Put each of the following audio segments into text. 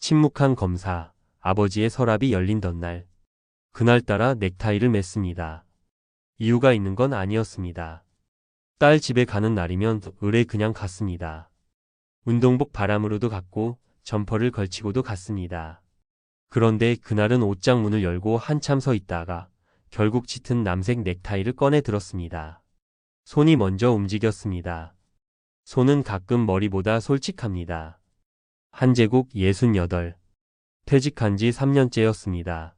침묵한 검사, 아버지의 서랍이 열린던 날. 그날따라 넥타이를 맸습니다. 이유가 있는 건 아니었습니다. 딸 집에 가는 날이면 의뢰 그냥 갔습니다. 운동복 바람으로도 갔고 점퍼를 걸치고도 갔습니다. 그런데 그날은 옷장 문을 열고 한참 서 있다가 결국 짙은 남색 넥타이를 꺼내 들었습니다. 손이 먼저 움직였습니다. 손은 가끔 머리보다 솔직합니다. 한제국 68. 퇴직한 지 3년째였습니다.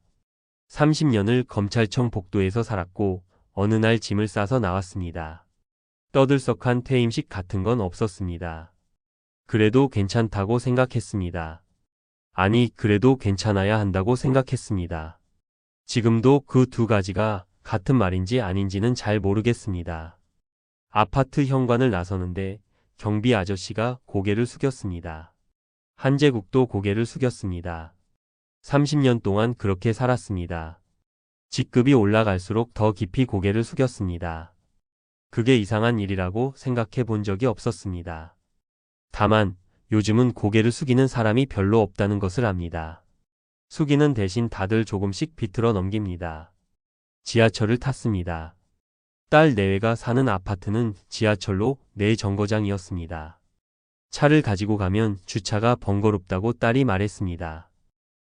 30년을 검찰청 복도에서 살았고 어느 날 짐을 싸서 나왔습니다. 떠들썩한 퇴임식 같은 건 없었습니다. 그래도 괜찮다고 생각했습니다. 아니, 그래도 괜찮아야 한다고 생각했습니다. 지금도 그 두 가지가 같은 말인지 아닌지는 잘 모르겠습니다. 아파트 현관을 나서는데 경비 아저씨가 고개를 숙였습니다. 한제국도 고개를 숙였습니다. 30년 동안 그렇게 살았습니다. 직급이 올라갈수록 더 깊이 고개를 숙였습니다. 그게 이상한 일이라고 생각해 본 적이 없었습니다. 다만 요즘은 고개를 숙이는 사람이 별로 없다는 것을 압니다. 숙이는 대신 다들 조금씩 비틀어 넘깁니다. 지하철을 탔습니다. 딸 내외가 사는 아파트는 지하철로 내 정거장이었습니다. 차를 가지고 가면 주차가 번거롭다고 딸이 말했습니다.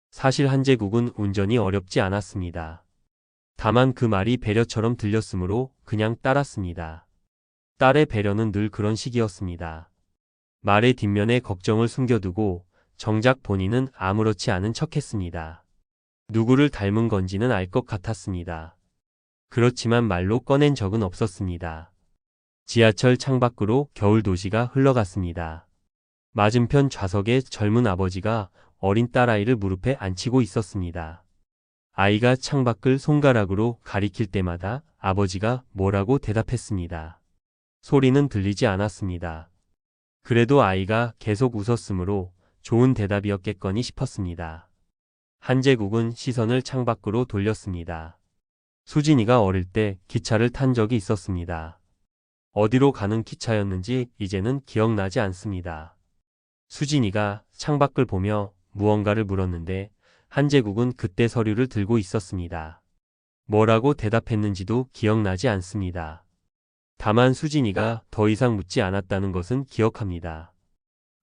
사실 한제국은 운전이 어렵지 않았습니다. 다만 그 말이 배려처럼 들렸으므로 그냥 따랐습니다. 딸의 배려는 늘 그런 식이었습니다. 말의 뒷면에 걱정을 숨겨두고 정작 본인은 아무렇지 않은 척했습니다. 누구를 닮은 건지는 알 것 같았습니다. 그렇지만 말로 꺼낸 적은 없었습니다. 지하철 창밖으로 겨울 도시가 흘러갔습니다. 맞은편 좌석에 젊은 아버지가 어린 딸아이를 무릎에 앉히고 있었습니다. 아이가 창밖을 손가락으로 가리킬 때마다 아버지가 뭐라고 대답했습니다. 소리는 들리지 않았습니다. 그래도 아이가 계속 웃었으므로 좋은 대답이었겠거니 싶었습니다. 한제국은 시선을 창밖으로 돌렸습니다. 수진이가 어릴 때 기차를 탄 적이 있었습니다. 어디로 가는 기차였는지 이제는 기억나지 않습니다. 수진이가 창밖을 보며 무언가를 물었는데 한제국은 그때 서류를 들고 있었습니다. 뭐라고 대답했는지도 기억나지 않습니다. 다만 수진이가 더 이상 묻지 않았다는 것은 기억합니다.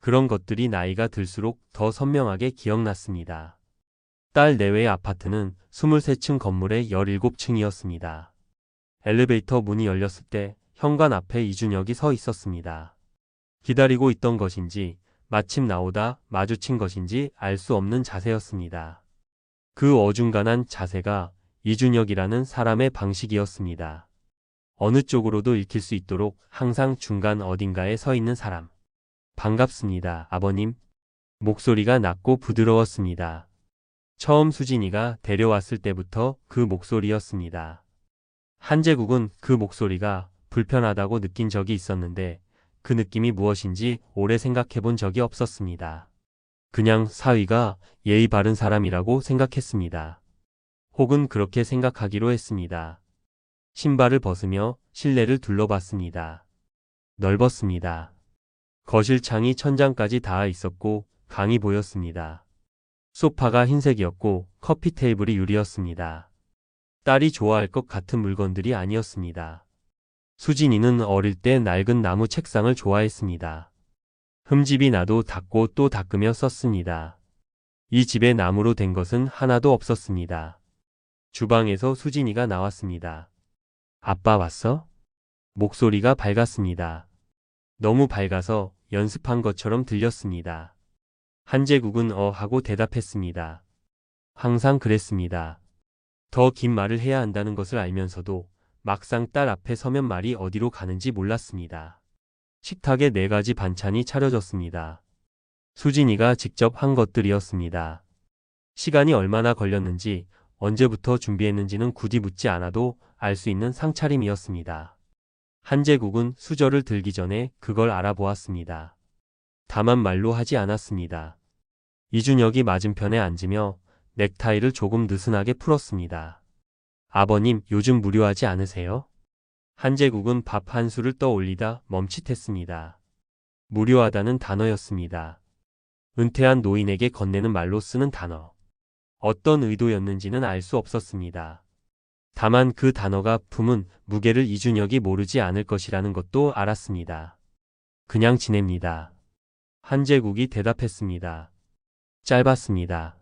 그런 것들이 나이가 들수록 더 선명하게 기억났습니다. 딸 내외의 아파트는 23층 건물의 17층이었습니다. 엘리베이터 문이 열렸을 때 현관 앞에 이준혁이 서 있었습니다. 기다리고 있던 것인지 마침 나오다 마주친 것인지 알 수 없는 자세였습니다. 그 어중간한 자세가 이준혁이라는 사람의 방식이었습니다. 어느 쪽으로도 읽힐 수 있도록 항상 중간 어딘가에 서 있는 사람. 반갑습니다, 아버님. 목소리가 낮고 부드러웠습니다. 처음 수진이가 데려왔을 때부터 그 목소리였습니다. 한제국은 그 목소리가 불편하다고 느낀 적이 있었는데 그 느낌이 무엇인지 오래 생각해 본 적이 없었습니다. 그냥 사위가 예의 바른 사람이라고 생각했습니다. 혹은 그렇게 생각하기로 했습니다. 신발을 벗으며 실내를 둘러봤습니다. 넓었습니다. 거실 창이 천장까지 닿아 있었고 강이 보였습니다. 소파가 흰색이었고 커피 테이블이 유리였습니다. 딸이 좋아할 것 같은 물건들이 아니었습니다. 수진이는 어릴 때 낡은 나무 책상을 좋아했습니다. 흠집이 나도 닦고 또 닦으며 썼습니다. 이 집에 나무로 된 것은 하나도 없었습니다. 주방에서 수진이가 나왔습니다. 아빠 왔어? 목소리가 밝았습니다. 너무 밝아서 연습한 것처럼 들렸습니다. 한제국은 하고 대답했습니다. 항상 그랬습니다. 더 긴 말을 해야 한다는 것을 알면서도 막상 딸 앞에 서면 말이 어디로 가는지 몰랐습니다. 식탁에 4가지 반찬이 차려졌습니다. 수진이가 직접 한 것들이었습니다. 시간이 얼마나 걸렸는지 언제부터 준비했는지는 굳이 묻지 않아도 알 수 있는 상차림이었습니다. 한제국은 수저를 들기 전에 그걸 알아보았습니다. 다만 말로 하지 않았습니다. 이준혁이 맞은편에 앉으며 넥타이를 조금 느슨하게 풀었습니다. 아버님, 요즘 무료하지 않으세요? 한제국은 밥 한 술을 떠올리다 멈칫했습니다. 무료하다는 단어였습니다. 은퇴한 노인에게 건네는 말로 쓰는 단어. 어떤 의도였는지는 알 수 없었습니다. 다만 그 단어가 품은 무게를 이준혁이 모르지 않을 것이라는 것도 알았습니다. 그냥 지냅니다. 한재국이 대답했습니다. 짧았습니다.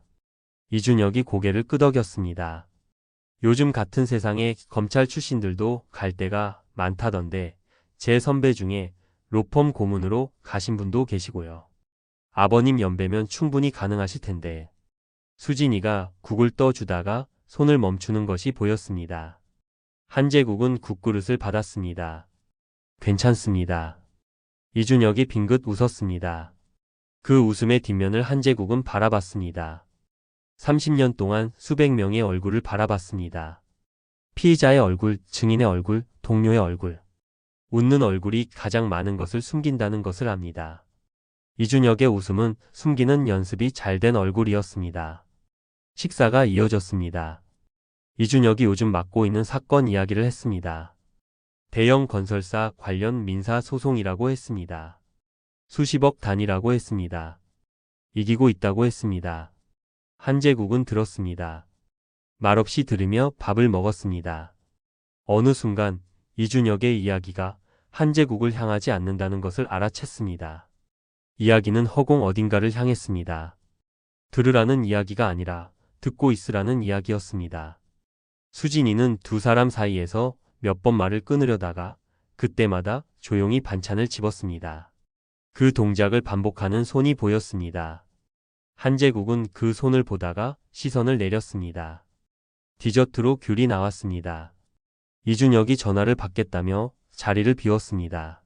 이준혁이 고개를 끄덕였습니다. 요즘 같은 세상에 검찰 출신들도 갈 데가 많다던데 제 선배 중에 로펌 고문으로 가신 분도 계시고요. 아버님 연배면 충분히 가능하실 텐데. 수진이가 국을 떠주다가 손을 멈추는 것이 보였습니다. 한재국은 국그릇을 받았습니다. 괜찮습니다. 이준혁이 빙긋 웃었습니다. 그 웃음의 뒷면을 한재국은 바라봤습니다. 30년 동안 수백 명의 얼굴을 바라봤습니다. 피의자의 얼굴, 증인의 얼굴, 동료의 얼굴. 웃는 얼굴이 가장 많은 것을 숨긴다는 것을 압니다. 이준혁의 웃음은 숨기는 연습이 잘 된 얼굴이었습니다. 식사가 이어졌습니다. 이준혁이 요즘 맡고 있는 사건 이야기를 했습니다. 대형 건설사 관련 민사 소송이라고 했습니다. 수십억 단위라고 했습니다. 이기고 있다고 했습니다. 한재국은 들었습니다. 말없이 들으며 밥을 먹었습니다. 어느 순간 이준혁의 이야기가 한재국을 향하지 않는다는 것을 알아챘습니다. 이야기는 허공 어딘가를 향했습니다. 들으라는 이야기가 아니라 듣고 있으라는 이야기였습니다. 수진이는 두 사람 사이에서 몇 번 말을 끊으려다가 그때마다 조용히 반찬을 집었습니다. 그 동작을 반복하는 손이 보였습니다. 한재국은 그 손을 보다가 시선을 내렸습니다. 디저트로 귤이 나왔습니다. 이준혁이 전화를 받겠다며 자리를 비웠습니다.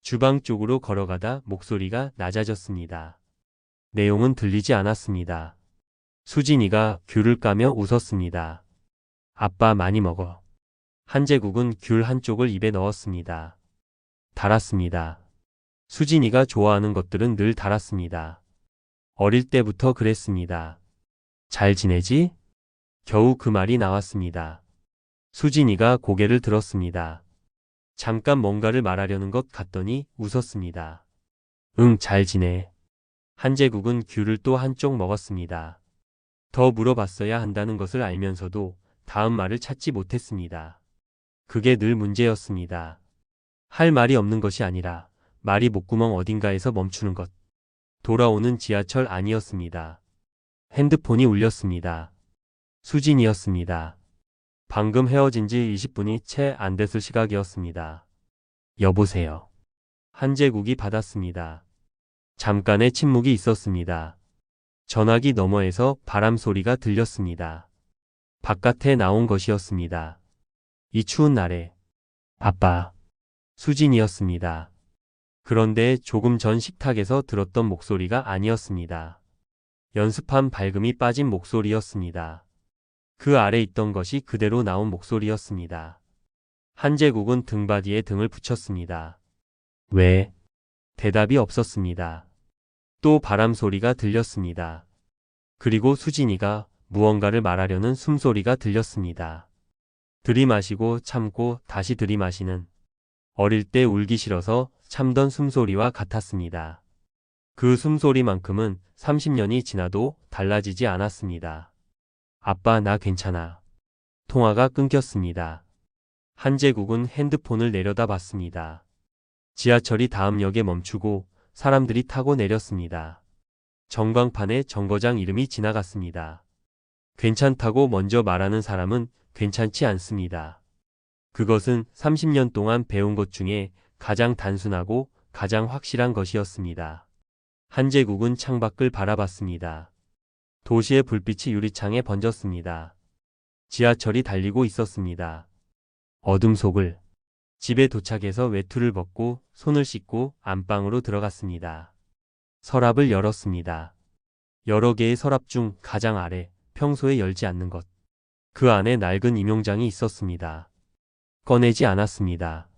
주방 쪽으로 걸어가다 목소리가 낮아졌습니다. 내용은 들리지 않았습니다. 수진이가 귤을 까며 웃었습니다. 아빠 많이 먹어. 한재국은 귤 한쪽을 입에 넣었습니다. 달았습니다. 수진이가 좋아하는 것들은 늘 달았습니다. 어릴 때부터 그랬습니다. 잘 지내지? 겨우 그 말이 나왔습니다. 수진이가 고개를 들었습니다. 잠깐 뭔가를 말하려는 것 같더니 웃었습니다. 응, 잘 지내. 한재국은 귤을 또 한쪽 먹었습니다. 더 물어봤어야 한다는 것을 알면서도 다음 말을 찾지 못했습니다. 그게 늘 문제였습니다. 할 말이 없는 것이 아니라 말이 목구멍 어딘가에서 멈추는 것. 돌아오는 지하철 아니었습니다. 핸드폰이 울렸습니다. 수진이었습니다. 방금 헤어진 지 20분이 채 안 됐을 시각이었습니다. 여보세요. 한재국이 받았습니다. 잠깐의 침묵이 있었습니다. 전화기 너머에서 바람 소리가 들렸습니다. 바깥에 나온 것이었습니다. 이 추운 날에. 아빠. 수진이었습니다. 그런데 조금 전 식탁에서 들었던 목소리가 아니었습니다. 연습한 밝음이 빠진 목소리였습니다. 그 아래 있던 것이 그대로 나온 목소리였습니다. 한재국은 등받이에 등을 붙였습니다. 왜? 대답이 없었습니다. 또 바람 소리가 들렸습니다. 그리고 수진이가 무언가를 말하려는 숨소리가 들렸습니다. 들이마시고 참고 다시 들이마시는, 어릴 때 울기 싫어서 참던 숨소리와 같았습니다. 그 숨소리만큼은 30년이 지나도 달라지지 않았습니다. 아빠, 나 괜찮아. 통화가 끊겼습니다. 한재국은 핸드폰을 내려다봤습니다. 지하철이 다음 역에 멈추고 사람들이 타고 내렸습니다. 전광판에 정거장 이름이 지나갔습니다. 괜찮다고 먼저 말하는 사람은 괜찮지 않습니다. 그것은 30년 동안 배운 것 중에 가장 단순하고 가장 확실한 것이었습니다. 한재국은 창밖을 바라봤습니다. 도시의 불빛이 유리창에 번졌습니다. 지하철이 달리고 있었습니다. 어둠 속을. 집에 도착해서 외투를 벗고 손을 씻고 안방으로 들어갔습니다. 서랍을 열었습니다. 여러 개의 서랍 중 가장 아래, 평소에 열지 않는 것. 그 안에 낡은 임용장이 있었습니다. 꺼내지 않았습니다.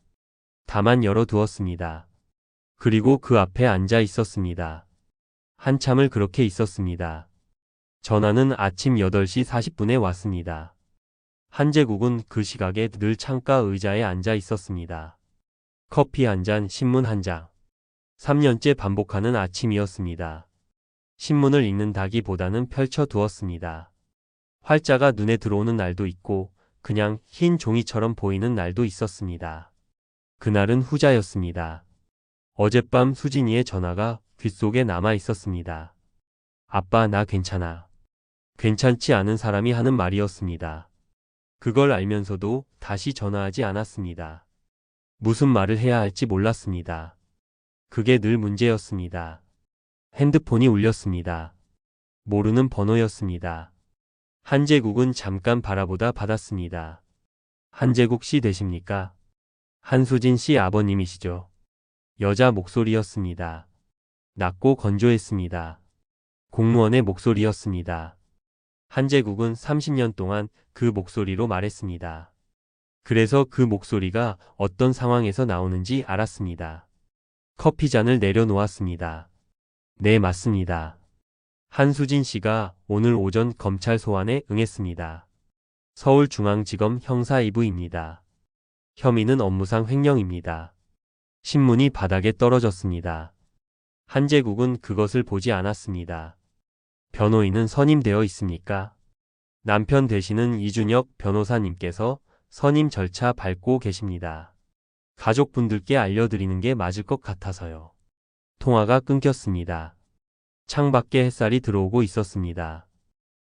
다만 열어두었습니다. 그리고 그 앞에 앉아 있었습니다. 한참을 그렇게 있었습니다. 전화는 아침 8시 40분에 왔습니다. 한재국은 그 시각에 늘 창가 의자에 앉아 있었습니다. 커피 한 잔, 신문 한 장. 3년째 반복하는 아침이었습니다. 신문을 읽는다기보다는 펼쳐 두었습니다. 활자가 눈에 들어오는 날도 있고 그냥 흰 종이처럼 보이는 날도 있었습니다. 그날은 후자였습니다. 어젯밤 수진이의 전화가 귓속에 남아 있었습니다. 아빠, 나 괜찮아. 괜찮지 않은 사람이 하는 말이었습니다. 그걸 알면서도 다시 전화하지 않았습니다. 무슨 말을 해야 할지 몰랐습니다. 그게 늘 문제였습니다. 핸드폰이 울렸습니다. 모르는 번호였습니다. 한재국은 잠깐 바라보다 받았습니다. 한재국 씨 되십니까? 한수진 씨 아버님이시죠? 여자 목소리였습니다. 낮고 건조했습니다. 공무원의 목소리였습니다. 한재국은 30년 동안 그 목소리로 말했습니다. 그래서 그 목소리가 어떤 상황에서 나오는지 알았습니다. 커피잔을 내려놓았습니다. 네, 맞습니다. 한수진 씨가 오늘 오전 검찰 소환에 응했습니다. 서울중앙지검 형사 2부입니다. 혐의는 업무상 횡령입니다. 신문이 바닥에 떨어졌습니다. 한재국은 그것을 보지 않았습니다. 변호인은 선임되어 있습니까? 남편 되시는 이준혁 변호사님께서 선임 절차 밟고 계십니다. 가족분들께 알려드리는 게 맞을 것 같아서요. 통화가 끊겼습니다. 창밖에 햇살이 들어오고 있었습니다.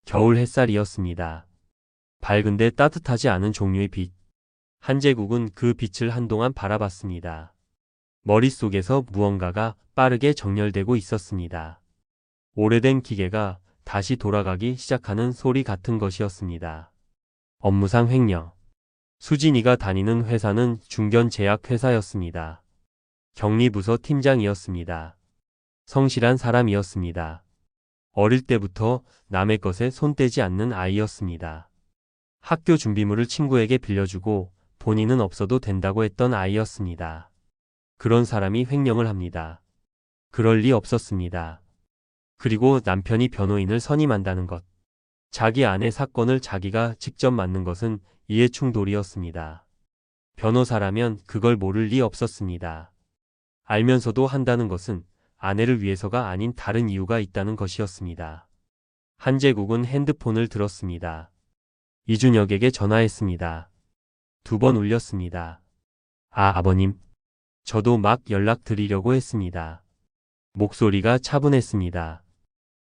겨울 햇살이었습니다. 밝은데 따뜻하지 않은 종류의 빛. 한재국은 그 빛을 한동안 바라봤습니다. 머릿속에서 무언가가 빠르게 정렬되고 있었습니다. 오래된 기계가 다시 돌아가기 시작하는 소리 같은 것이었습니다. 업무상 횡령. 수진이가 다니는 회사는 중견제약회사였습니다. 격리부서 팀장이었습니다. 성실한 사람이었습니다. 어릴 때부터 남의 것에 손 떼지 않는 아이였습니다. 학교 준비물을 친구에게 빌려주고 본인은 없어도 된다고 했던 아이였습니다. 그런 사람이 횡령을 합니다. 그럴 리 없었습니다. 그리고 남편이 변호인을 선임한다는 것. 자기 아내 사건을 자기가 직접 맡는 것은 이해충돌이었습니다. 변호사라면 그걸 모를 리 없었습니다. 알면서도 한다는 것은 아내를 위해서가 아닌 다른 이유가 있다는 것이었습니다. 한재국은 핸드폰을 들었습니다. 이준혁에게 전화했습니다. 2번 울렸습니다. 아버님. 저도 막 연락드리려고 했습니다. 목소리가 차분했습니다.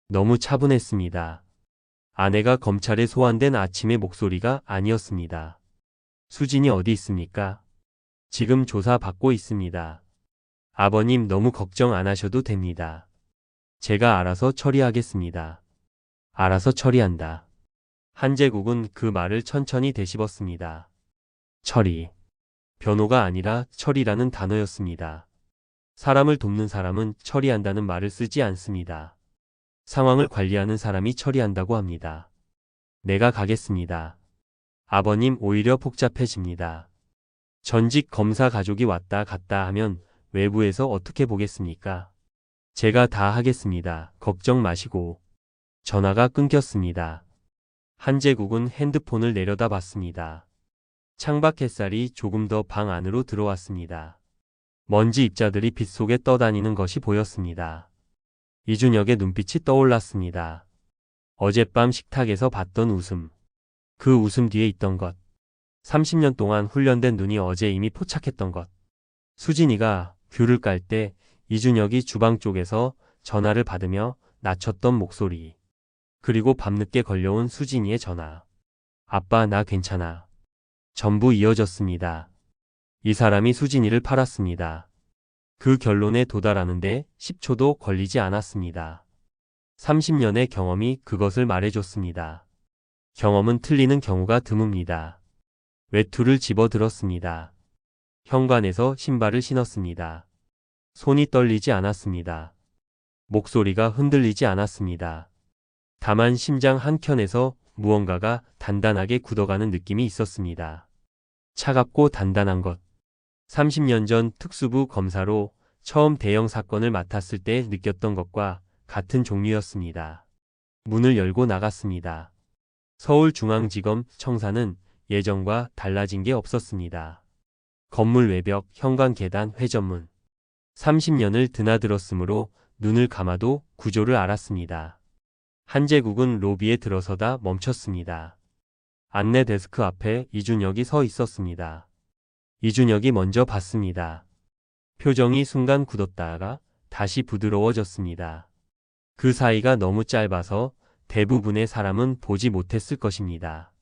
너무 차분했습니다. 아내가 검찰에 소환된 아침의 목소리가 아니었습니다. 수진이 어디 있습니까? 지금 조사받고 있습니다. 아버님, 너무 걱정 안 하셔도 됩니다. 제가 알아서 처리하겠습니다. 알아서 처리한다. 한재국은 그 말을 천천히 되씹었습니다. 처리. 변호가 아니라 처리라는 단어였습니다. 사람을 돕는 사람은 처리한다는 말을 쓰지 않습니다. 상황을 관리하는 사람이 처리한다고 합니다. 내가 가겠습니다. 아버님, 오히려 복잡해집니다. 전직 검사 가족이 왔다 갔다 하면 외부에서 어떻게 보겠습니까? 제가 다 하겠습니다. 걱정 마시고. 전화가 끊겼습니다. 한재국은 핸드폰을 내려다봤습니다. 창밖 햇살이 조금 더 방 안으로 들어왔습니다. 먼지 입자들이 빛 속에 떠다니는 것이 보였습니다. 이준혁의 눈빛이 떠올랐습니다. 어젯밤 식탁에서 봤던 웃음. 그 웃음 뒤에 있던 것. 30년 동안 훈련된 눈이 어제 이미 포착했던 것. 수진이가 귤을 깔 때 이준혁이 주방 쪽에서 전화를 받으며 낮췄던 목소리. 그리고 밤늦게 걸려온 수진이의 전화. 아빠, 나 괜찮아. 전부 이어졌습니다. 이 사람이 수진이를 팔았습니다. 그 결론에 도달하는데 10초도 걸리지 않았습니다. 30년의 경험이 그것을 말해줬습니다. 경험은 틀리는 경우가 드뭅니다. 외투를 집어들었습니다. 현관에서 신발을 신었습니다. 손이 떨리지 않았습니다. 목소리가 흔들리지 않았습니다. 다만 심장 한켠에서 무언가가 단단하게 굳어가는 느낌이 있었습니다. 차갑고 단단한 것. 30년 전 특수부 검사로 처음 대형 사건을 맡았을 때 느꼈던 것과 같은 종류였습니다. 문을 열고 나갔습니다. 서울중앙지검 청사는 예전과 달라진 게 없었습니다. 건물 외벽, 현관 계단, 회전문. 30년을 드나들었으므로 눈을 감아도 구조를 알았습니다. 한제국은 로비에 들어서다 멈췄습니다. 안내 데스크 앞에 이준혁이 서 있었습니다. 이준혁이 먼저 봤습니다. 표정이 순간 굳었다가 다시 부드러워졌습니다. 그 사이가 너무 짧아서 대부분의 사람은 보지 못했을 것입니다.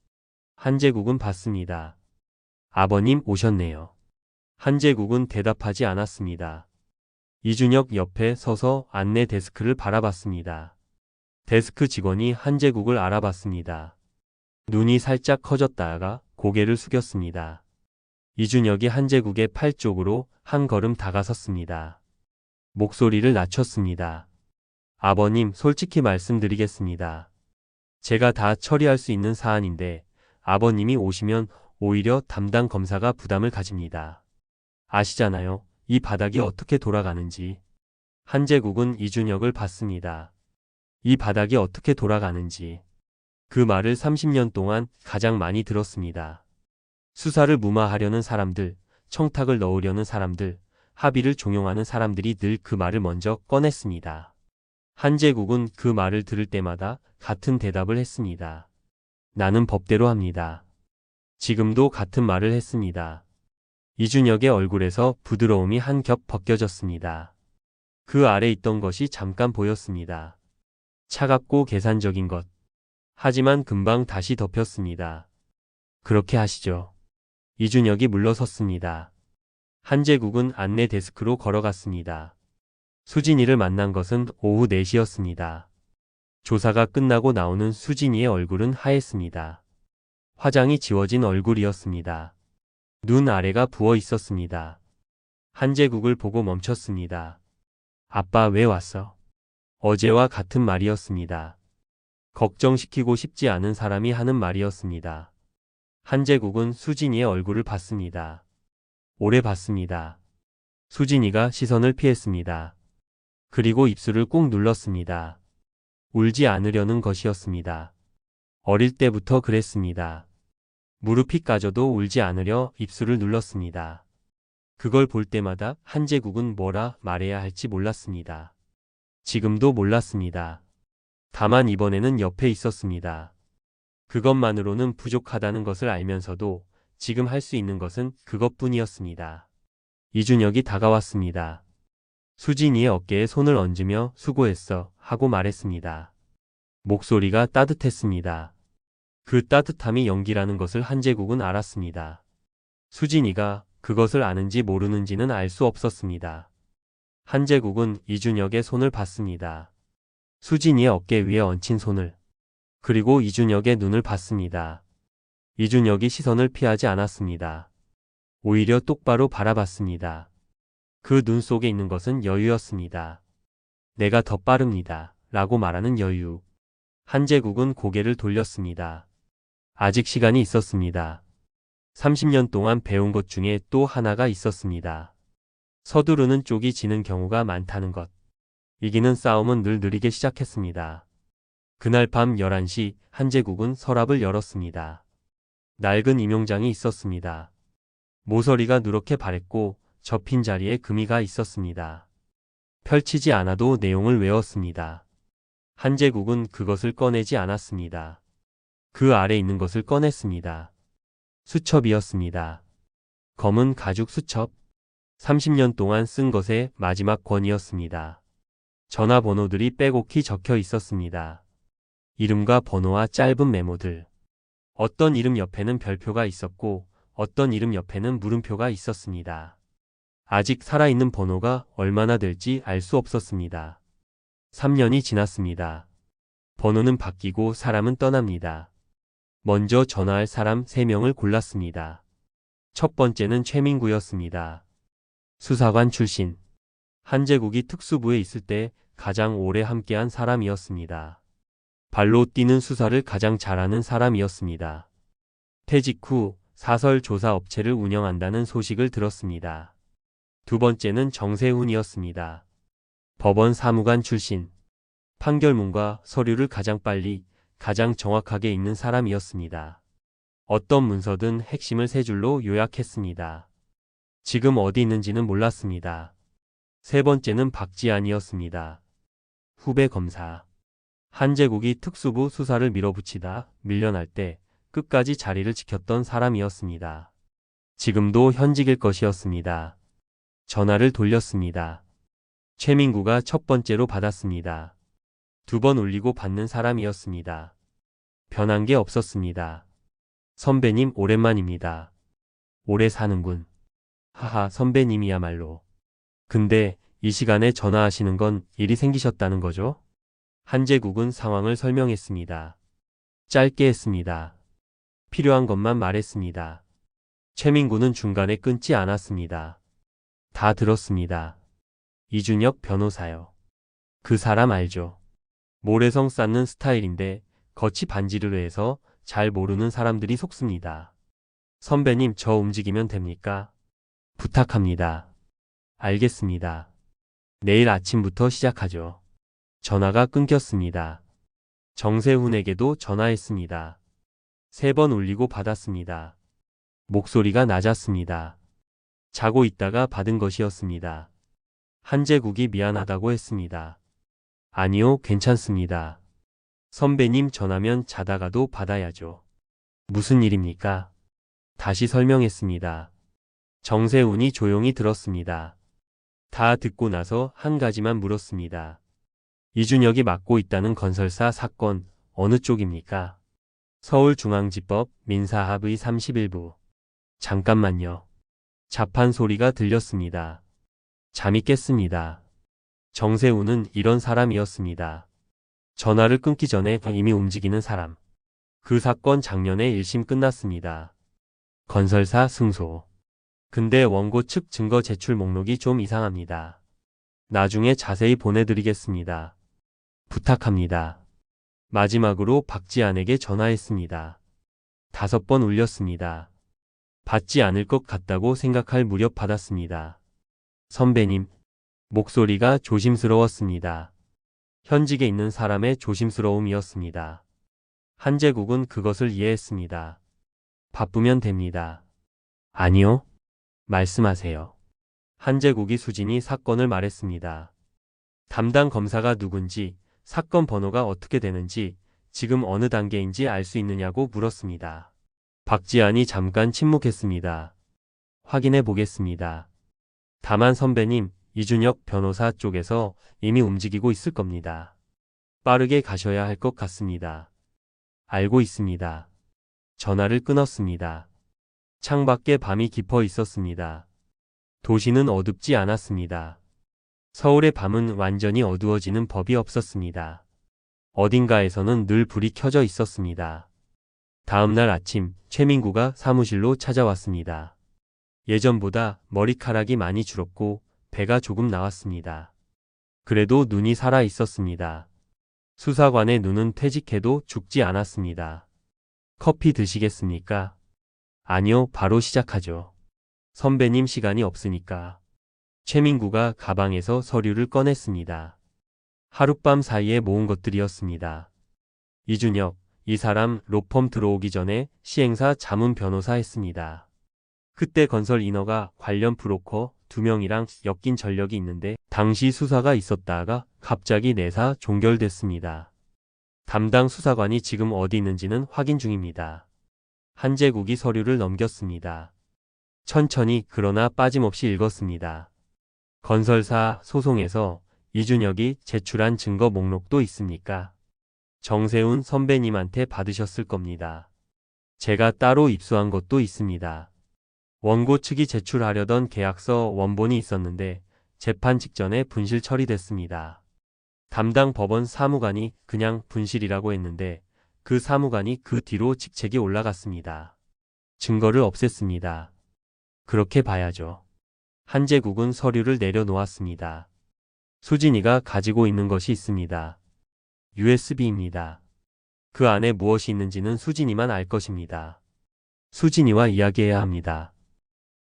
한제국은 봤습니다. 아버님 오셨네요. 한제국은 대답하지 않았습니다. 이준혁 옆에 서서 안내 데스크를 바라봤습니다. 데스크 직원이 한제국을 알아봤습니다. 눈이 살짝 커졌다가 고개를 숙였습니다. 이준혁이 한제국의 팔 쪽으로 한 걸음 다가섰습니다. 목소리를 낮췄습니다. 아버님, 솔직히 말씀드리겠습니다. 제가 다 처리할 수 있는 사안인데 아버님이 오시면 오히려 담당 검사가 부담을 가집니다. 아시잖아요. 이 바닥이 어떻게 돌아가는지. 한제국은 이준혁을 봤습니다. 이 바닥이 어떻게 돌아가는지. 그 말을 30년 동안 가장 많이 들었습니다. 수사를 무마하려는 사람들, 청탁을 넣으려는 사람들, 합의를 종용하는 사람들이 늘 그 말을 먼저 꺼냈습니다. 한제국은 그 말을 들을 때마다 같은 대답을 했습니다. 나는 법대로 합니다. 지금도 같은 말을 했습니다. 이준혁의 얼굴에서 부드러움이 한 겹 벗겨졌습니다. 그 아래 있던 것이 잠깐 보였습니다. 차갑고 계산적인 것. 하지만 금방 다시 덮였습니다. 그렇게 하시죠. 이준혁이 물러섰습니다. 한제국은 안내 데스크로 걸어갔습니다. 수진이를 만난 것은 오후 4시였습니다. 조사가 끝나고 나오는 수진이의 얼굴은 하였습니다. 화장이 지워진 얼굴이었습니다. 눈 아래가 부어 있었습니다. 한제국을 보고 멈췄습니다. 아빠 왜 왔어? 어제와 같은 말이었습니다. 걱정시키고 싶지 않은 사람이 하는 말이었습니다. 한제국은 수진이의 얼굴을 봤습니다. 오래 봤습니다. 수진이가 시선을 피했습니다. 그리고 입술을 꾹 눌렀습니다. 울지 않으려는 것이었습니다. 어릴 때부터 그랬습니다. 무릎이 까져도 울지 않으려 입술을 눌렀습니다. 그걸 볼 때마다 한제국은 뭐라 말해야 할지 몰랐습니다. 지금도 몰랐습니다. 다만 이번에는 옆에 있었습니다. 그것만으로는 부족하다는 것을 알면서도 지금 할 수 있는 것은 그것뿐이었습니다. 이준혁이 다가왔습니다. 수진이의 어깨에 손을 얹으며 수고했어 하고 말했습니다. 목소리가 따뜻했습니다. 그 따뜻함이 연기라는 것을 한제국은 알았습니다. 수진이가 그것을 아는지 모르는지는 알 수 없었습니다. 한제국은 이준혁의 손을 봤습니다. 수진이의 어깨 위에 얹힌 손을. 그리고 이준혁의 눈을 봤습니다. 이준혁이 시선을 피하지 않았습니다. 오히려 똑바로 바라봤습니다. 그 눈 속에 있는 것은 여유였습니다. 내가 더 빠릅니다. 라고 말하는 여유. 한제국은 고개를 돌렸습니다. 아직 시간이 있었습니다. 30년 동안 배운 것 중에 또 하나가 있었습니다. 서두르는 쪽이 지는 경우가 많다는 것. 이기는 싸움은 늘 느리게 시작했습니다. 그날 밤 11시 한제국은 서랍을 열었습니다. 낡은 임용장이 있었습니다. 모서리가 누렇게 바랬고 접힌 자리에 금이가 있었습니다. 펼치지 않아도 내용을 외웠습니다. 한제국은 그것을 꺼내지 않았습니다. 그 아래 있는 것을 꺼냈습니다. 수첩이었습니다. 검은 가죽 수첩. 30년 동안 쓴 것의 마지막 권이었습니다. 전화번호들이 빼곡히 적혀 있었습니다. 이름과 번호와 짧은 메모들. 어떤 이름 옆에는 별표가 있었고 어떤 이름 옆에는 물음표가 있었습니다. 아직 살아있는 번호가 얼마나 될지 알 수 없었습니다. 3년이 지났습니다. 번호는 바뀌고 사람은 떠납니다. 먼저 전화할 사람 3명을 골랐습니다. 첫 번째는 최민구였습니다. 수사관 출신. 한제국이 특수부에 있을 때 가장 오래 함께한 사람이었습니다. 발로 뛰는 수사를 가장 잘하는 사람이었습니다. 퇴직 후 사설 조사 업체를 운영한다는 소식을 들었습니다. 두 번째는 정세훈이었습니다. 법원 사무관 출신. 판결문과 서류를 가장 빨리, 가장 정확하게 읽는 사람이었습니다. 어떤 문서든 핵심을 3줄로 요약했습니다. 지금 어디 있는지는 몰랐습니다. 세 번째는 박지안이었습니다. 후배 검사. 한제국이 특수부 수사를 밀어붙이다 밀려날 때 끝까지 자리를 지켰던 사람이었습니다. 지금도 현직일 것이었습니다. 전화를 돌렸습니다. 최민구가 첫 번째로 받았습니다. 2번 울리고 받는 사람이었습니다. 변한 게 없었습니다. 선배님 오랜만입니다. 오래 사는군. 하하, 선배님이야말로. 근데 이 시간에 전화하시는 건 일이 생기셨다는 거죠? 한제국은 상황을 설명했습니다. 짧게 했습니다. 필요한 것만 말했습니다. 최민구는 중간에 끊지 않았습니다. 다 들었습니다. 이준혁 변호사요. 그 사람 알죠? 모래성 쌓는 스타일인데 겉이 반지르르해서 잘 모르는 사람들이 속습니다. 선배님, 저 움직이면 됩니까? 부탁합니다. 알겠습니다. 내일 아침부터 시작하죠. 전화가 끊겼습니다. 정세훈에게도 전화했습니다. 3번 울리고 받았습니다. 목소리가 낮았습니다. 자고 있다가 받은 것이었습니다. 한제국이 미안하다고 했습니다. 아니요, 괜찮습니다. 선배님 전화면 자다가도 받아야죠. 무슨 일입니까? 다시 설명했습니다. 정세훈이 조용히 들었습니다. 다 듣고 나서 한 가지만 물었습니다. 이준혁이 맡고 있다는 건설사 사건 어느 쪽입니까? 서울중앙지법 민사합의 31부. 잠깐만요. 자판 소리가 들렸습니다. 잠이 깼습니다. 정세훈은 이런 사람이었습니다. 전화를 끊기 전에 이미 움직이는 사람. 그 사건 작년에 1심 끝났습니다. 건설사 승소. 근데 원고 측 증거 제출 목록이 좀 이상합니다. 나중에 자세히 보내드리겠습니다. 부탁합니다. 마지막으로 박지안에게 전화했습니다. 5번 울렸습니다. 받지 않을 것 같다고 생각할 무렵 받았습니다. 선배님. 목소리가 조심스러웠습니다. 현직에 있는 사람의 조심스러움이었습니다. 한제국은 그것을 이해했습니다. 바쁘면 됩니다. 아니요. 말씀하세요. 한제국이 수진이 사건을 말했습니다. 담당 검사가 누군지, 사건 번호가 어떻게 되는지, 지금 어느 단계인지 알 수 있느냐고 물었습니다. 박지안이 잠깐 침묵했습니다. 확인해 보겠습니다. 다만 선배님, 이준혁 변호사 쪽에서 이미 움직이고 있을 겁니다. 빠르게 가셔야 할 것 같습니다. 알고 있습니다. 전화를 끊었습니다. 창밖에 밤이 깊어 있었습니다. 도시는 어둡지 않았습니다. 서울의 밤은 완전히 어두워지는 법이 없었습니다. 어딘가에서는 늘 불이 켜져 있었습니다. 다음 날 아침 최민구가 사무실로 찾아왔습니다. 예전보다 머리카락이 많이 줄었고 배가 조금 나왔습니다. 그래도 눈이 살아 있었습니다. 수사관의 눈은 퇴직해도 죽지 않았습니다. 커피 드시겠습니까? 아니요, 바로 시작하죠. 선배님 시간이 없으니까. 최민구가 가방에서 서류를 꺼냈습니다. 하룻밤 사이에 모은 것들이었습니다. 이준혁, 이 사람 로펌 들어오기 전에 시행사 자문 변호사 했습니다. 그때 건설 인허가 관련 브로커 2명이랑 엮인 전력이 있는데 당시 수사가 있었다가 갑자기 내사 종결됐습니다. 담당 수사관이 지금 어디 있는지는 확인 중입니다. 한제국이 서류를 넘겼습니다. 천천히 그러나 빠짐없이 읽었습니다. 건설사 소송에서 이준혁이 제출한 증거 목록도 있습니까? 정세훈 선배님한테 받으셨을 겁니다. 제가 따로 입수한 것도 있습니다. 원고 측이 제출하려던 계약서 원본이 있었는데 재판 직전에 분실 처리됐습니다. 담당 법원 사무관이 그냥 분실이라고 했는데 그 사무관이 그 뒤로 직책이 올라갔습니다. 증거를 없앴습니다. 그렇게 봐야죠. 한제국은 서류를 내려놓았습니다. 수진이가 가지고 있는 것이 있습니다. USB입니다. 그 안에 무엇이 있는지는 수진이만 알 것입니다. 수진이와 이야기해야 합니다.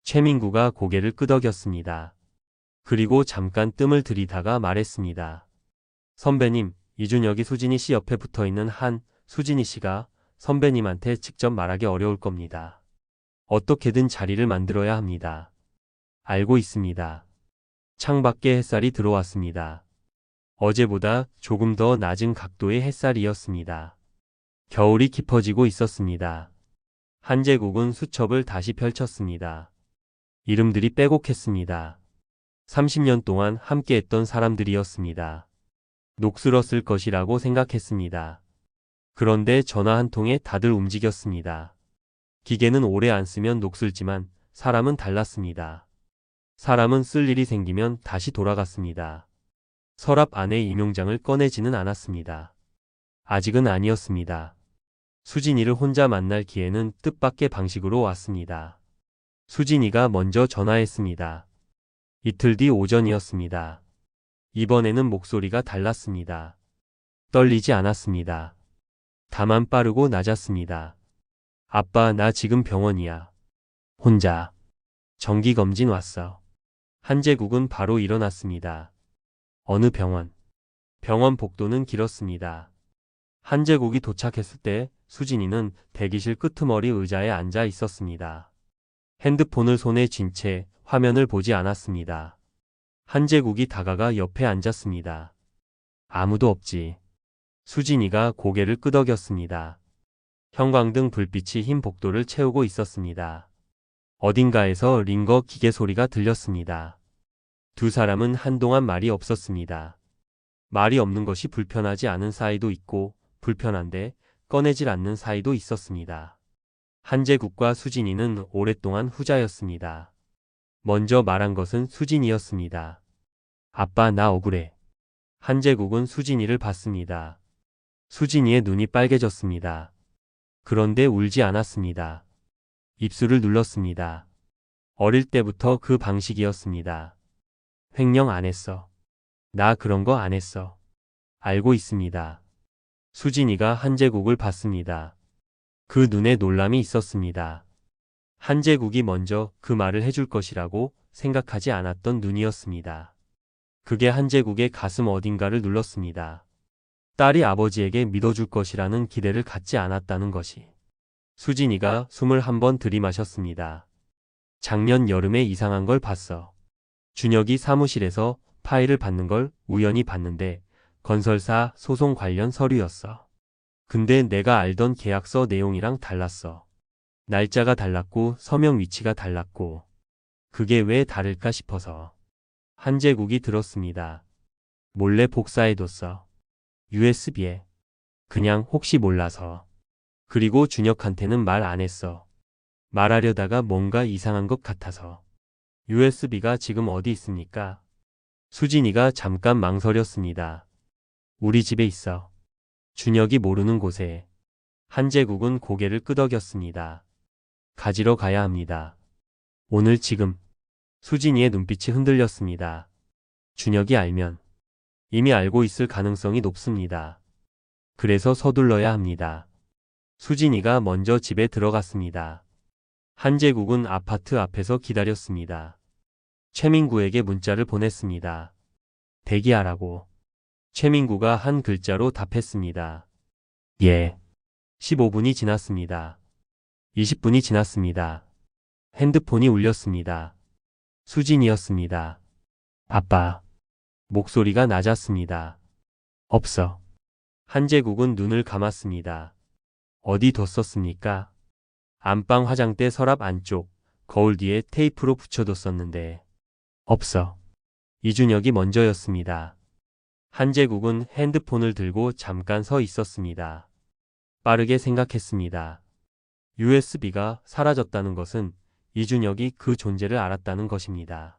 최민구가 고개를 끄덕였습니다. 그리고 잠깐 뜸을 들이다가 말했습니다. 선배님, 이준혁이 수진이 씨 옆에 붙어있는 한 수진이 씨가 선배님한테 직접 말하기 어려울 겁니다. 어떻게든 자리를 만들어야 합니다. 알고 있습니다. 창밖에 햇살이 들어왔습니다. 어제보다 조금 더 낮은 각도의 햇살이었습니다. 겨울이 깊어지고 있었습니다. 한제국은 수첩을 다시 펼쳤습니다. 이름들이 빼곡했습니다. 30년 동안 함께했던 사람들이었습니다. 녹슬었을 것이라고 생각했습니다. 그런데 전화 한 통에 다들 움직였습니다. 기계는 오래 안 쓰면 녹슬지만 사람은 달랐습니다. 사람은 쓸 일이 생기면 다시 돌아갔습니다. 서랍 안에 임용장을 꺼내지는 않았습니다. 아직은 아니었습니다. 수진이를 혼자 만날 기회는 뜻밖의 방식으로 왔습니다. 수진이가 먼저 전화했습니다. 이틀 뒤 오전이었습니다. 이번에는 목소리가 달랐습니다. 떨리지 않았습니다. 다만 빠르고 낮았습니다. 아빠, 나 지금 병원이야. 혼자. 정기검진 왔어. 한제국은 바로 일어났습니다. 어느 병원? 병원 복도는 길었습니다. 한제국이 도착했을 때 수진이는 대기실 끄트머리 의자에 앉아 있었습니다. 핸드폰을 손에 쥔 채 화면을 보지 않았습니다. 한제국이 다가가 옆에 앉았습니다. 아무도 없지. 수진이가 고개를 끄덕였습니다. 형광등 불빛이 흰 복도를 채우고 있었습니다. 어딘가에서 링거 기계 소리가 들렸습니다. 두 사람은 한동안 말이 없었습니다. 말이 없는 것이 불편하지 않은 사이도 있고 불편한데 꺼내질 않는 사이도 있었습니다. 한제국과 수진이는 오랫동안 후자였습니다. 먼저 말한 것은 수진이였습니다. 아빠, 나 억울해. 한제국은 수진이를 봤습니다. 수진이의 눈이 빨개졌습니다. 그런데 울지 않았습니다. 입술을 눌렀습니다. 어릴 때부터 그 방식이었습니다. 횡령 안 했어. 나 그런 거 안 했어. 알고 있습니다. 수진이가 한제국을 봤습니다. 그 눈에 놀람이 있었습니다. 한제국이 먼저 그 말을 해줄 것이라고 생각하지 않았던 눈이었습니다. 그게 한제국의 가슴 어딘가를 눌렀습니다. 딸이 아버지에게 믿어줄 것이라는 기대를 갖지 않았다는 것이. 수진이가 숨을 한번 들이마셨습니다. 작년 여름에 이상한 걸 봤어. 준혁이 사무실에서 파일을 받는 걸 우연히 봤는데 건설사 소송 관련 서류였어. 근데 내가 알던 계약서 내용이랑 달랐어. 날짜가 달랐고 서명 위치가 달랐고. 그게 왜 다를까 싶어서. 한제국이 들었습니다. 몰래 복사해뒀어. USB에. 그냥 혹시 몰라서. 그리고 준혁한테는 말 안 했어. 말하려다가 뭔가 이상한 것 같아서. USB가 지금 어디 있습니까? 수진이가 잠깐 망설였습니다. 우리 집에 있어. 준혁이 모르는 곳에. 한제국은 고개를 끄덕였습니다. 가지러 가야 합니다. 오늘 지금. 수진이의 눈빛이 흔들렸습니다. 준혁이 알면 이미 알고 있을 가능성이 높습니다. 그래서 서둘러야 합니다. 수진이가 먼저 집에 들어갔습니다. 한제국은 아파트 앞에서 기다렸습니다. 최민구에게 문자를 보냈습니다. 대기하라고. 최민구가 한 글자로 답했습니다. 예. 15분이 지났습니다. 20분이 지났습니다. 핸드폰이 울렸습니다. 수진이었습니다. 아빠. 목소리가 낮았습니다. 없어. 한제국은 눈을 감았습니다. 어디 뒀었습니까? 안방 화장대 서랍 안쪽, 거울 뒤에 테이프로 붙여뒀었는데. 없어. 이준혁이 먼저였습니다. 한제국은 핸드폰을 들고 잠깐 서 있었습니다. 빠르게 생각했습니다. USB가 사라졌다는 것은 이준혁이 그 존재를 알았다는 것입니다.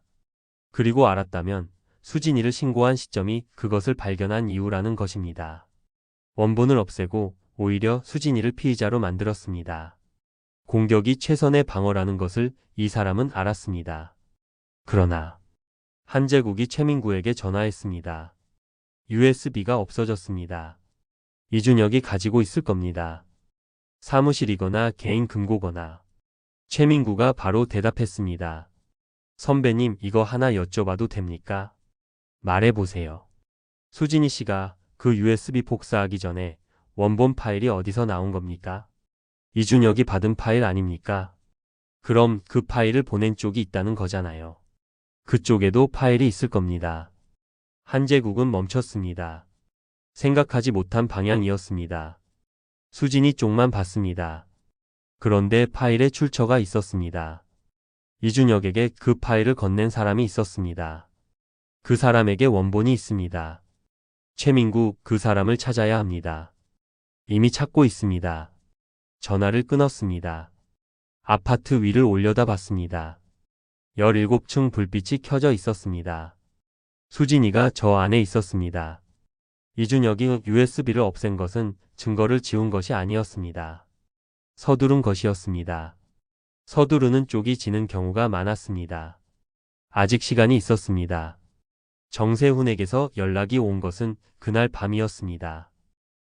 그리고 알았다면 수진이를 신고한 시점이 그것을 발견한 이후라는 것입니다. 원본을 없애고 오히려 수진이를 피의자로 만들었습니다. 공격이 최선의 방어라는 것을 이 사람은 알았습니다. 그러나 한제국이 최민구에게 전화했습니다. USB가 없어졌습니다. 이준혁이 가지고 있을 겁니다. 사무실이거나 개인 금고거나. 최민구가 바로 대답했습니다. 선배님, 이거 하나 여쭤봐도 됩니까? 말해보세요. 수진이 씨가 그 USB 복사하기 전에 원본 파일이 어디서 나온 겁니까? 이준혁이 받은 파일 아닙니까? 그럼 그 파일을 보낸 쪽이 있다는 거잖아요. 그쪽에도 파일이 있을 겁니다. 한제국은 멈췄습니다. 생각하지 못한 방향이었습니다. 수진이 쪽만 봤습니다. 그런데 파일에 출처가 있었습니다. 이준혁에게 그 파일을 건넨 사람이 있었습니다. 그 사람에게 원본이 있습니다. 최민구, 그 사람을 찾아야 합니다. 이미 찾고 있습니다. 전화를 끊었습니다. 아파트 위를 올려다봤습니다. 17층 불빛이 켜져 있었습니다. 수진이가 저 안에 있었습니다. 이준혁이 USB를 없앤 것은 증거를 지운 것이 아니었습니다. 서두른 것이었습니다. 서두르는 쪽이 지는 경우가 많았습니다. 아직 시간이 있었습니다. 정세훈에게서 연락이 온 것은 그날 밤이었습니다.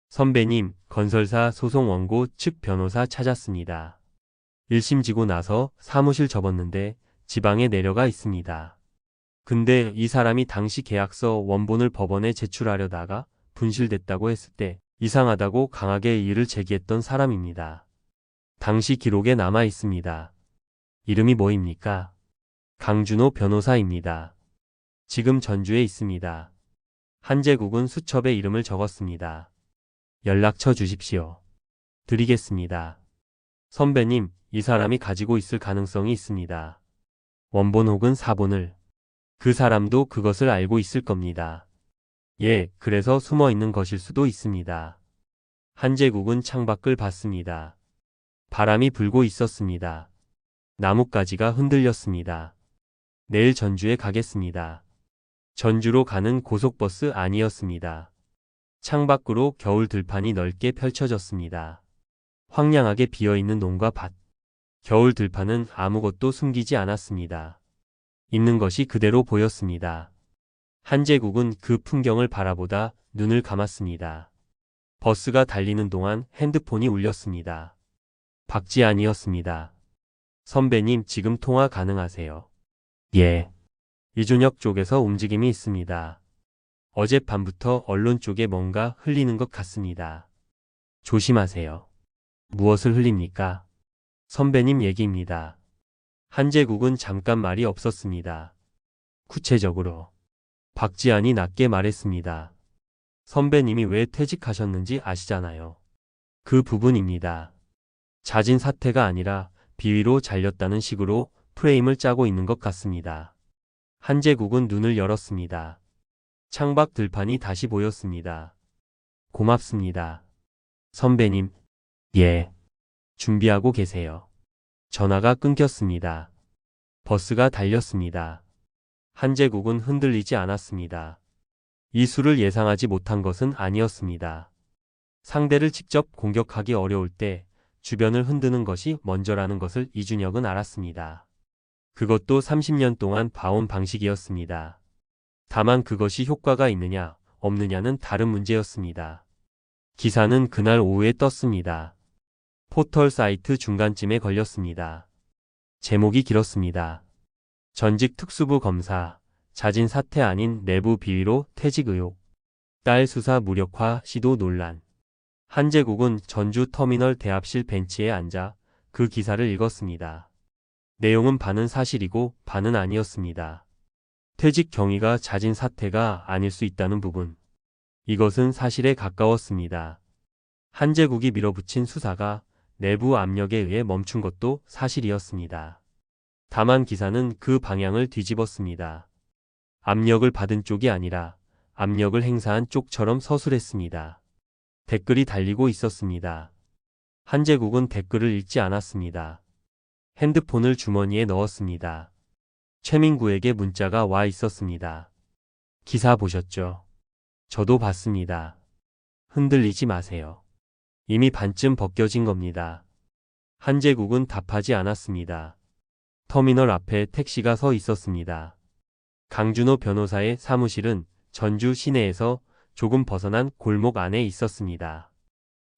선배님, 건설사 소송 원고 측 변호사 찾았습니다. 1심 지고 나서 사무실 접었는데 지방에 내려가 있습니다. 근데 이 사람이 당시 계약서 원본을 법원에 제출하려다가 분실됐다고 했을 때 이상하다고 강하게 이의를 제기했던 사람입니다. 당시 기록에 남아 있습니다. 이름이 뭐입니까? 강준호 변호사입니다. 지금 전주에 있습니다. 한제국은 수첩에 이름을 적었습니다. 연락처 주십시오. 드리겠습니다. 선배님, 이 사람이 가지고 있을 가능성이 있습니다. 원본 혹은 사본을. 그 사람도 그것을 알고 있을 겁니다. 예, 그래서 숨어 있는 것일 수도 있습니다. 한제국은 창밖을 봤습니다. 바람이 불고 있었습니다. 나뭇가지가 흔들렸습니다. 내일 전주에 가겠습니다. 전주로 가는 고속버스 아니었습니다. 창밖으로 겨울 들판이 넓게 펼쳐졌습니다. 황량하게 비어있는 논과 밭. 겨울 들판은 아무것도 숨기지 않았습니다. 있는 것이 그대로 보였습니다. 한제국은 그 풍경을 바라보다 눈을 감았습니다. 버스가 달리는 동안 핸드폰이 울렸습니다. 박지안이었습니다. 선배님, 지금 통화 가능하세요? 예. 이준혁 쪽에서 움직임이 있습니다. 어젯밤부터 언론 쪽에 뭔가 흘리는 것 같습니다. 조심하세요. 무엇을 흘립니까? 선배님 얘기입니다. 한제국은 잠깐 말이 없었습니다. 구체적으로. 박지안이 낮게 말했습니다. 선배님이 왜 퇴직하셨는지 아시잖아요. 그 부분입니다. 자진 사퇴가 아니라 비위로 잘렸다는 식으로 프레임을 짜고 있는 것 같습니다. 한제국은 눈을 열었습니다. 창밖 들판이 다시 보였습니다. 고맙습니다. 선배님. 예. 준비하고 계세요. 전화가 끊겼습니다. 버스가 달렸습니다. 한제국은 흔들리지 않았습니다. 이 수를 예상하지 못한 것은 아니었습니다. 상대를 직접 공격하기 어려울 때 주변을 흔드는 것이 먼저라는 것을 이준혁은 알았습니다. 그것도 30년 동안 봐온 방식이었습니다. 다만 그것이 효과가 있느냐, 없느냐는 다른 문제였습니다. 기사는 그날 오후에 떴습니다. 포털 사이트 중간쯤에 걸렸습니다. 제목이 길었습니다. 전직 특수부 검사, 자진 사퇴 아닌 내부 비위로 퇴직 의혹. 딸 수사 무력화 시도 논란. 한제국은 전주 터미널 대합실 벤치에 앉아 그 기사를 읽었습니다. 내용은 반은 사실이고 반은 아니었습니다. 퇴직 경위가 자진 사퇴가 아닐 수 있다는 부분. 이것은 사실에 가까웠습니다. 한제국이 밀어붙인 수사가 내부 압력에 의해 멈춘 것도 사실이었습니다. 다만 기사는 그 방향을 뒤집었습니다. 압력을 받은 쪽이 아니라 압력을 행사한 쪽처럼 서술했습니다. 댓글이 달리고 있었습니다. 한제국은 댓글을 읽지 않았습니다. 핸드폰을 주머니에 넣었습니다. 최민구에게 문자가 와 있었습니다. 기사 보셨죠? 저도 봤습니다. 흔들리지 마세요. 이미 반쯤 벗겨진 겁니다. 한제국은 답하지 않았습니다. 터미널 앞에 택시가 서 있었습니다. 강준호 변호사의 사무실은 전주 시내에서 조금 벗어난 골목 안에 있었습니다.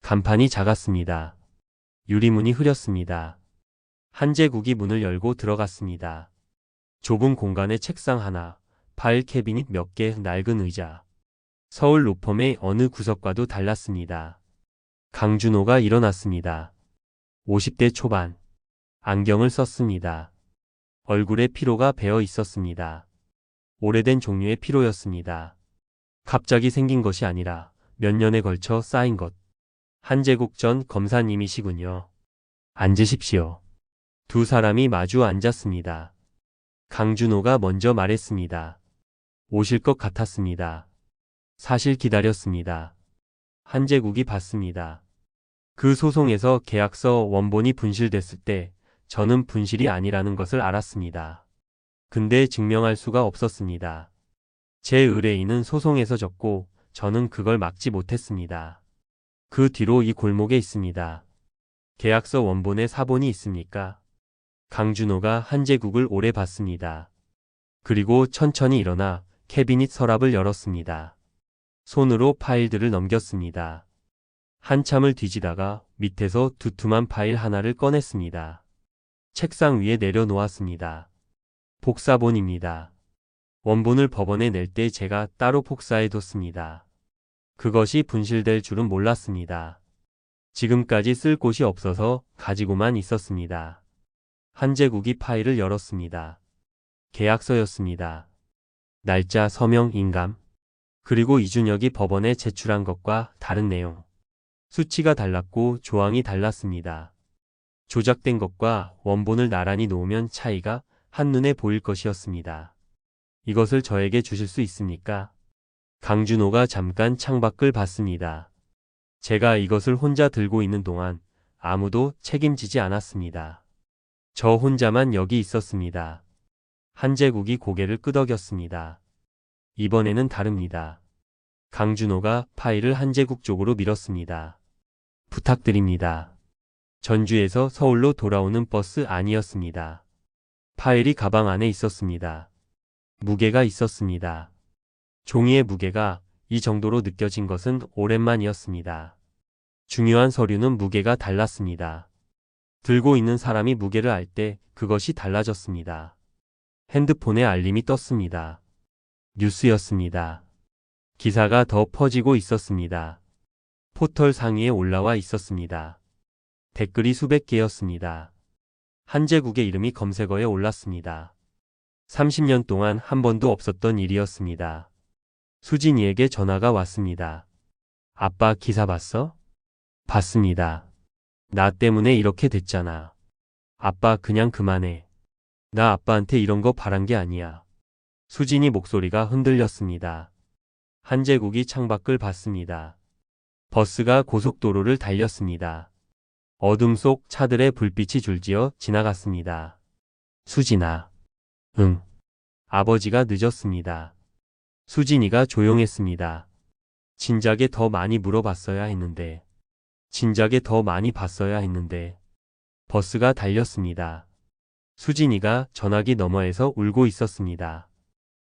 간판이 작았습니다. 유리문이 흐렸습니다. 한제국이 문을 열고 들어갔습니다. 좁은 공간에 책상 하나, 파일 캐비닛 몇 개, 낡은 의자. 서울 로펌의 어느 구석과도 달랐습니다. 강준호가 일어났습니다. 50대 초반. 안경을 썼습니다. 얼굴에 피로가 배어 있었습니다. 오래된 종류의 피로였습니다. 갑자기 생긴 것이 아니라 몇 년에 걸쳐 쌓인 것. 한재국 전 검사님이시군요. 앉으십시오. 두 사람이 마주 앉았습니다. 강준호가 먼저 말했습니다. 오실 것 같았습니다. 사실 기다렸습니다. 한재국이 받습니다. 그 소송에서 계약서 원본이 분실됐을 때 저는 분실이 아니라는 것을 알았습니다. 근데 증명할 수가 없었습니다. 제 의뢰인은 소송에서 졌고 저는 그걸 막지 못했습니다. 그 뒤로 이 골목에 있습니다. 계약서 원본에 사본이 있습니까? 강준호가 한재국을 오래 봤습니다. 그리고 천천히 일어나 캐비닛 서랍을 열었습니다. 손으로 파일들을 넘겼습니다. 한참을 뒤지다가 밑에서 두툼한 파일 하나를 꺼냈습니다. 책상 위에 내려놓았습니다. 복사본입니다. 원본을 법원에 낼 때 제가 따로 복사해뒀습니다. 그것이 분실될 줄은 몰랐습니다. 지금까지 쓸 곳이 없어서 가지고만 있었습니다. 한재국이 파일을 열었습니다. 계약서였습니다. 날짜, 서명, 인감, 그리고 이준혁이 법원에 제출한 것과 다른 내용. 수치가 달랐고 조항이 달랐습니다. 조작된 것과 원본을 나란히 놓으면 차이가 한눈에 보일 것이었습니다. 이것을 저에게 주실 수 있습니까? 강준호가 잠깐 창밖을 봤습니다. 제가 이것을 혼자 들고 있는 동안 아무도 책임지지 않았습니다. 저 혼자만 여기 있었습니다. 한재국이 고개를 끄덕였습니다. 이번에는 다릅니다. 강준호가 파일을 한재국 쪽으로 밀었습니다. 부탁드립니다. 전주에서 서울로 돌아오는 버스 안이었습니다. 파일이 가방 안에 있었습니다. 무게가 있었습니다. 종이의 무게가 이 정도로 느껴진 것은 오랜만이었습니다. 중요한 서류는 무게가 달랐습니다. 들고 있는 사람이 무게를 알 때 그것이 달라졌습니다. 핸드폰에 알림이 떴습니다. 뉴스였습니다. 기사가 더 퍼지고 있었습니다. 포털 상위에 올라와 있었습니다. 댓글이 수백 개였습니다. 한재국의 이름이 검색어에 올랐습니다. 30년 동안 한 번도 없었던 일이었습니다. 수진이에게 전화가 왔습니다. 아빠 기사 봤어? 봤습니다. 나 때문에 이렇게 됐잖아. 아빠 그냥 그만해. 나 아빠한테 이런 거 바란 게 아니야. 수진이 목소리가 흔들렸습니다. 한재국이 창밖을 봤습니다. 버스가 고속도로를 달렸습니다. 어둠 속 차들의 불빛이 줄지어 지나갔습니다. 수진아. 응. 아버지가 늦었습니다. 수진이가 조용했습니다. 진작에 더 많이 물어봤어야 했는데. 진작에 더 많이 봤어야 했는데. 버스가 달렸습니다. 수진이가 전화기 너머에서 울고 있었습니다.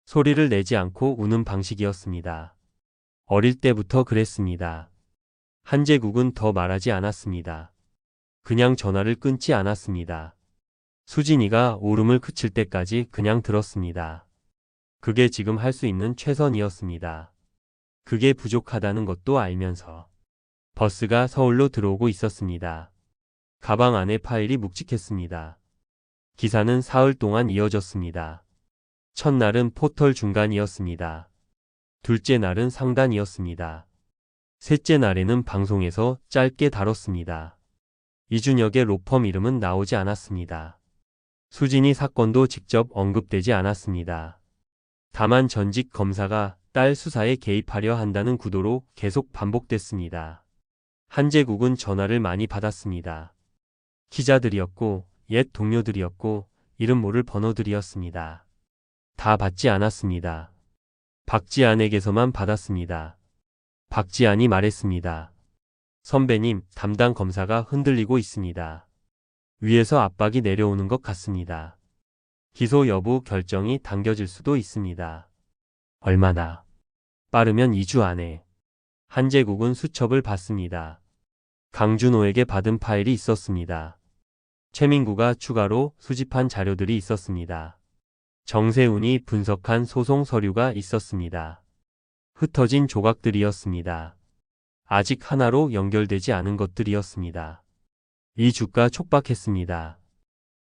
소리를 내지 않고 우는 방식이었습니다. 어릴 때부터 그랬습니다. 한재국은 더 말하지 않았습니다. 그냥 전화를 끊지 않았습니다. 수진이가 울음을 그칠 때까지 그냥 들었습니다. 그게 지금 할 수 있는 최선이었습니다. 그게 부족하다는 것도 알면서. 버스가 서울로 들어오고 있었습니다. 가방 안에 파일이 묵직했습니다. 기사는 사흘 동안 이어졌습니다. 첫날은 포털 중간이었습니다. 둘째 날은 상단이었습니다. 셋째 날에는 방송에서 짧게 다뤘습니다. 이준혁의 로펌 이름은 나오지 않았습니다. 수진이 사건도 직접 언급되지 않았습니다. 다만 전직 검사가 딸 수사에 개입하려 한다는 구도로 계속 반복됐습니다. 한재국은 전화를 많이 받았습니다. 기자들이었고 옛 동료들이었고 이름 모를 번호들이었습니다. 다 받지 않았습니다. 박지안에게서만 받았습니다. 박지안이 말했습니다. 선배님, 담당 검사가 흔들리고 있습니다. 위에서 압박이 내려오는 것 같습니다. 기소 여부 결정이 당겨질 수도 있습니다. 얼마나? 빠르면 2주 안에. 한재국은 수첩을 받습니다. 강준호에게 받은 파일이 있었습니다. 최민구가 추가로 수집한 자료들이 있었습니다. 정세훈이 분석한 소송 서류가 있었습니다. 흩어진 조각들이었습니다. 아직 하나로 연결되지 않은 것들이었습니다. 이 주가 촉박했습니다.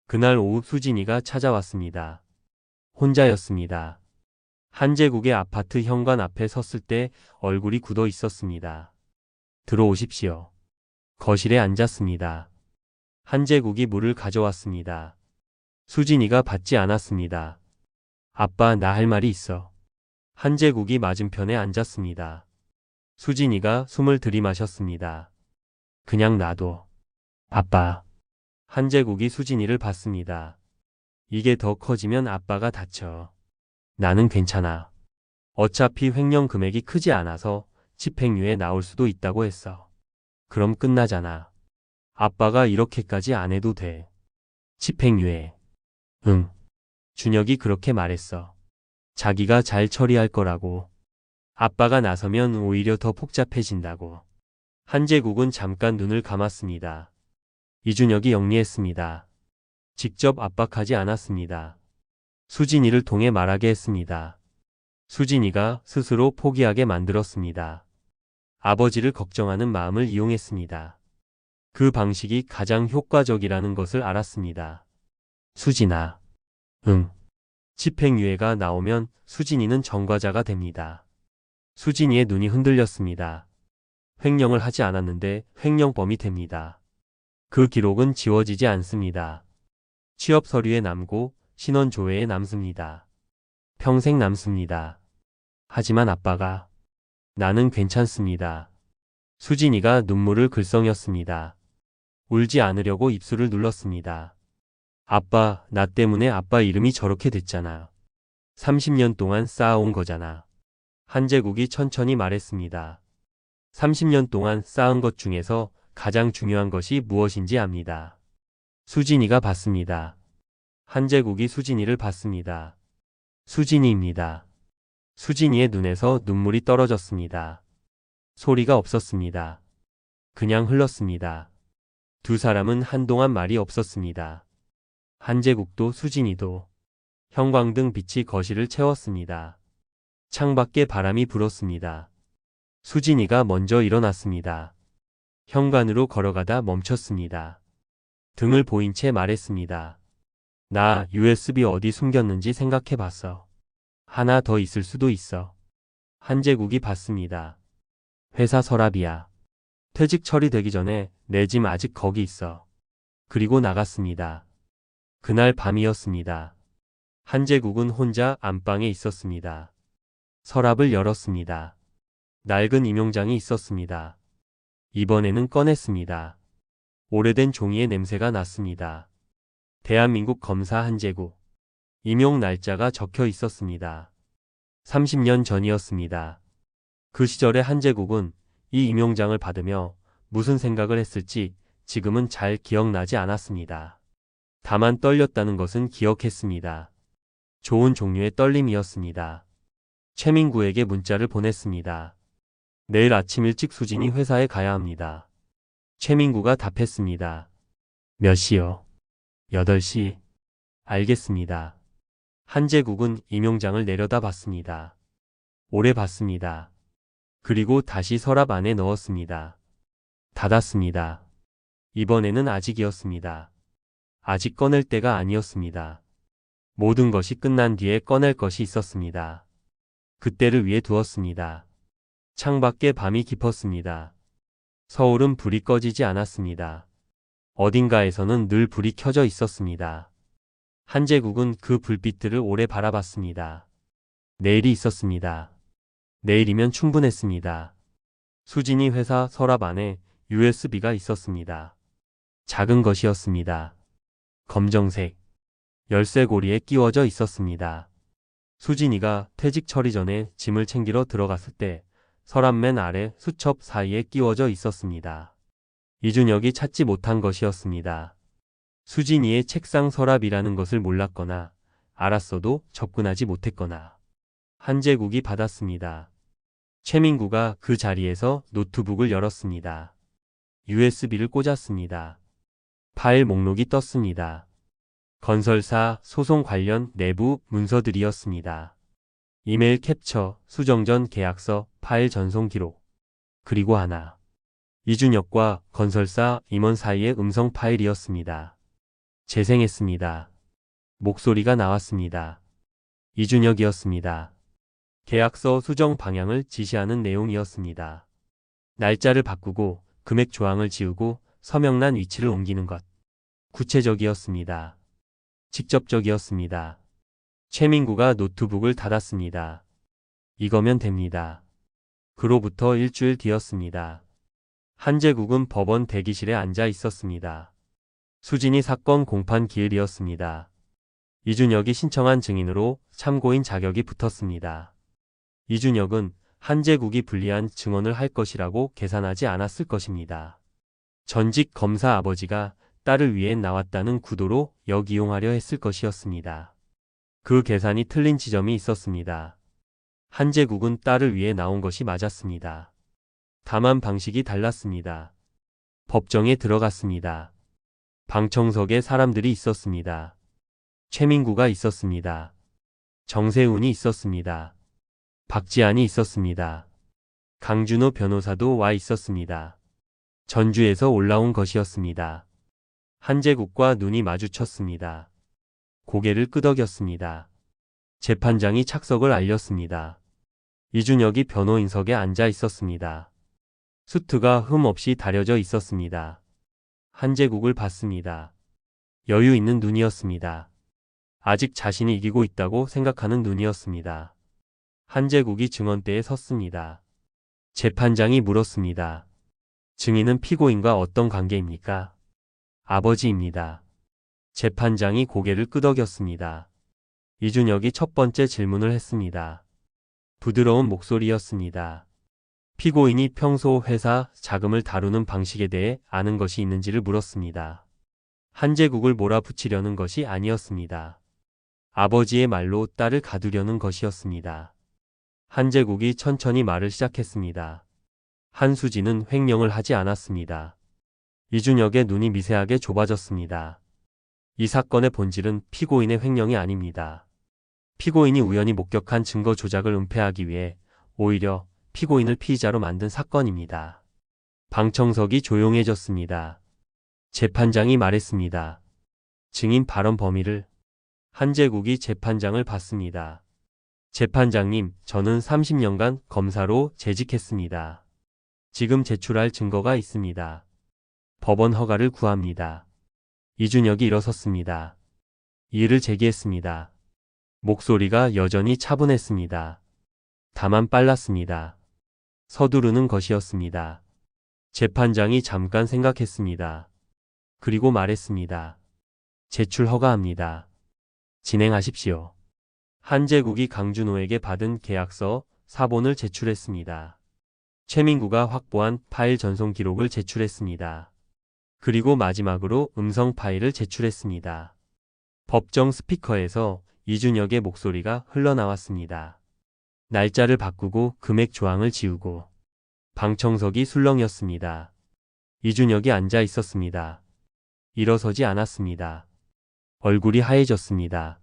그날 오후 수진이가 찾아왔습니다. 혼자였습니다. 한제국의 아파트 현관 앞에 섰을 때 얼굴이 굳어 있었습니다. 들어오십시오. 거실에 앉았습니다. 한제국이 물을 가져왔습니다. 수진이가 받지 않았습니다. 아빠, 나 할 말이 있어. 한제국이 맞은편에 앉았습니다. 수진이가 숨을 들이마셨습니다. 그냥 놔둬. 아빠. 한제국이 수진이를 봤습니다. 이게 더 커지면 아빠가 다쳐. 나는 괜찮아. 어차피 횡령 금액이 크지 않아서 집행유예 나올 수도 있다고 했어. 그럼 끝나잖아. 아빠가 이렇게까지 안 해도 돼. 집행유예. 응. 준혁이 그렇게 말했어. 자기가 잘 처리할 거라고. 아빠가 나서면 오히려 더 복잡해진다고. 한제국은 잠깐 눈을 감았습니다. 이준혁이 영리했습니다. 직접 압박하지 않았습니다. 수진이를 통해 말하게 했습니다. 수진이가 스스로 포기하게 만들었습니다. 아버지를 걱정하는 마음을 이용했습니다. 그 방식이 가장 효과적이라는 것을 알았습니다. 수진아. 응. 집행유예가 나오면 수진이는 전과자가 됩니다. 수진이의 눈이 흔들렸습니다. 횡령을 하지 않았는데 횡령범이 됩니다. 그 기록은 지워지지 않습니다. 취업 서류에 남고 신원 조회에 남습니다. 평생 남습니다. 하지만 아빠가 나는 괜찮습니다. 수진이가 눈물을 글썽였습니다. 울지 않으려고 입술을 눌렀습니다. 아빠, 나 때문에 아빠 이름이 저렇게 됐잖아. 30년 동안 쌓아온 거잖아. 한제국이 천천히 말했습니다. 30년 동안 쌓은 것 중에서 가장 중요한 것이 무엇인지 압니다. 수진이가 봤습니다. 한제국이 수진이를 봤습니다. 수진이입니다. 수진이의 눈에서 눈물이 떨어졌습니다. 소리가 없었습니다. 그냥 흘렀습니다. 두 사람은 한동안 말이 없었습니다. 한제국도 수진이도. 형광등 빛이 거실을 채웠습니다. 창밖에 바람이 불었습니다. 수진이가 먼저 일어났습니다. 현관으로 걸어가다 멈췄습니다. 등을 보인 채 말했습니다. 나 USB 어디 숨겼는지 생각해 봤어. 하나 더 있을 수도 있어. 한제국이 봤습니다. 회사 서랍이야. 퇴직 처리되기 전에 내 짐 아직 거기 있어. 그리고 나갔습니다. 그날 밤이었습니다. 한제국은 혼자 안방에 있었습니다. 서랍을 열었습니다. 낡은 임용장이 있었습니다. 이번에는 꺼냈습니다. 오래된 종이의 냄새가 났습니다. 대한민국 검사 한제국. 임용 날짜가 적혀 있었습니다. 30년 전이었습니다. 그 시절의 한제국은 이 임용장을 받으며 무슨 생각을 했을지 지금은 잘 기억나지 않았습니다. 다만 떨렸다는 것은 기억했습니다. 좋은 종류의 떨림이었습니다. 최민구에게 문자를 보냈습니다. 내일 아침 일찍 수진이 회사에 가야 합니다. 최민구가 답했습니다. 몇 시요? 8시. 알겠습니다. 한제국은 임용장을 내려다봤습니다. 오래 봤습니다. 그리고 다시 서랍 안에 넣었습니다. 닫았습니다. 이번에는 아직이었습니다. 아직 꺼낼 때가 아니었습니다. 모든 것이 끝난 뒤에 꺼낼 것이 있었습니다. 그때를 위해 두었습니다. 창밖에 밤이 깊었습니다. 서울은 불이 꺼지지 않았습니다. 어딘가에서는 늘 불이 켜져 있었습니다. 한제국은 그 불빛들을 오래 바라봤습니다. 내일이 있었습니다. 내일이면 충분했습니다. 수진이 회사 서랍 안에 USB가 있었습니다. 작은 것이었습니다. 검정색. 열쇠고리에 끼워져 있었습니다. 수진이가 퇴직 처리 전에 짐을 챙기러 들어갔을 때 서랍 맨 아래 수첩 사이에 끼워져 있었습니다. 이준혁이 찾지 못한 것이었습니다. 수진이의 책상 서랍이라는 것을 몰랐거나 알았어도 접근하지 못했거나. 한제국이 받았습니다. 최민구가 그 자리에서 노트북을 열었습니다. USB를 꽂았습니다. 파일 목록이 떴습니다. 건설사 소송 관련 내부 문서들이었습니다. 이메일 캡처, 수정전 계약서, 파일 전송 기록. 그리고 하나. 이준혁과 건설사 임원 사이의 음성 파일이었습니다. 재생했습니다. 목소리가 나왔습니다. 이준혁이었습니다. 계약서 수정 방향을 지시하는 내용이었습니다. 날짜를 바꾸고 금액 조항을 지우고 서명란 위치를 옮기는 것. 구체적이었습니다. 직접적이었습니다. 최민구가 노트북을 닫았습니다. 이거면 됩니다. 그로부터 일주일 뒤였습니다. 한재국은 법원 대기실에 앉아 있었습니다. 수진이 사건 공판 기일이었습니다. 이준혁이 신청한 증인으로 참고인 자격이 붙었습니다. 이준혁은 한재국이 불리한 증언을 할 것이라고 계산하지 않았을 것입니다. 전직 검사 아버지가 딸을 위해 나왔다는 구도로 역이용하려 했을 것이었습니다. 그 계산이 틀린 지점이 있었습니다. 한재국은 딸을 위해 나온 것이 맞았습니다. 다만 방식이 달랐습니다. 법정에 들어갔습니다. 방청석에 사람들이 있었습니다. 최민구가 있었습니다. 정세훈이 있었습니다. 박지안이 있었습니다. 강준호 변호사도 와 있었습니다. 전주에서 올라온 것이었습니다. 한재국과 눈이 마주쳤습니다. 고개를 끄덕였습니다. 재판장이 착석을 알렸습니다. 이준혁이 변호인석에 앉아 있었습니다. 수트가 흠없이 다려져 있었습니다. 한재국을 봤습니다. 여유 있는 눈이었습니다. 아직 자신이 이기고 있다고 생각하는 눈이었습니다. 한재국이 증언대에 섰습니다. 재판장이 물었습니다. 증인은 피고인과 어떤 관계입니까? 아버지입니다. 재판장이 고개를 끄덕였습니다. 이준혁이 첫 번째 질문을 했습니다. 부드러운 목소리였습니다. 피고인이 평소 회사 자금을 다루는 방식에 대해 아는 것이 있는지를 물었습니다. 한재국을 몰아붙이려는 것이 아니었습니다. 아버지의 말로 딸을 가두려는 것이었습니다. 한재국이 천천히 말을 시작했습니다. 한수진은 횡령을 하지 않았습니다. 이준혁의 눈이 미세하게 좁아졌습니다. 이 사건의 본질은 피고인의 횡령이 아닙니다. 피고인이 우연히 목격한 증거 조작을 은폐하기 위해 오히려 피고인을 피의자로 만든 사건입니다. 방청석이 조용해졌습니다. 재판장이 말했습니다. 증인 발언 범위를. 한재국이 재판장을 봤습니다. 재판장님, 저는 30년간 검사로 재직했습니다. 지금 제출할 증거가 있습니다. 법원 허가를 구합니다. 이준혁이 일어섰습니다. 이의를 제기했습니다. 목소리가 여전히 차분했습니다. 다만 빨랐습니다. 서두르는 것이었습니다. 재판장이 잠깐 생각했습니다. 그리고 말했습니다. 제출 허가합니다. 진행하십시오. 한재국이 강준호에게 받은 계약서 사본을 제출했습니다. 최민구가 확보한 파일 전송 기록을 제출했습니다. 그리고 마지막으로 음성 파일을 제출했습니다. 법정 스피커에서 이준혁의 목소리가 흘러나왔습니다. 날짜를 바꾸고 금액 조항을 지우고. 방청석이 술렁였습니다. 이준혁이 앉아 있었습니다. 일어서지 않았습니다. 얼굴이 하얘졌습니다.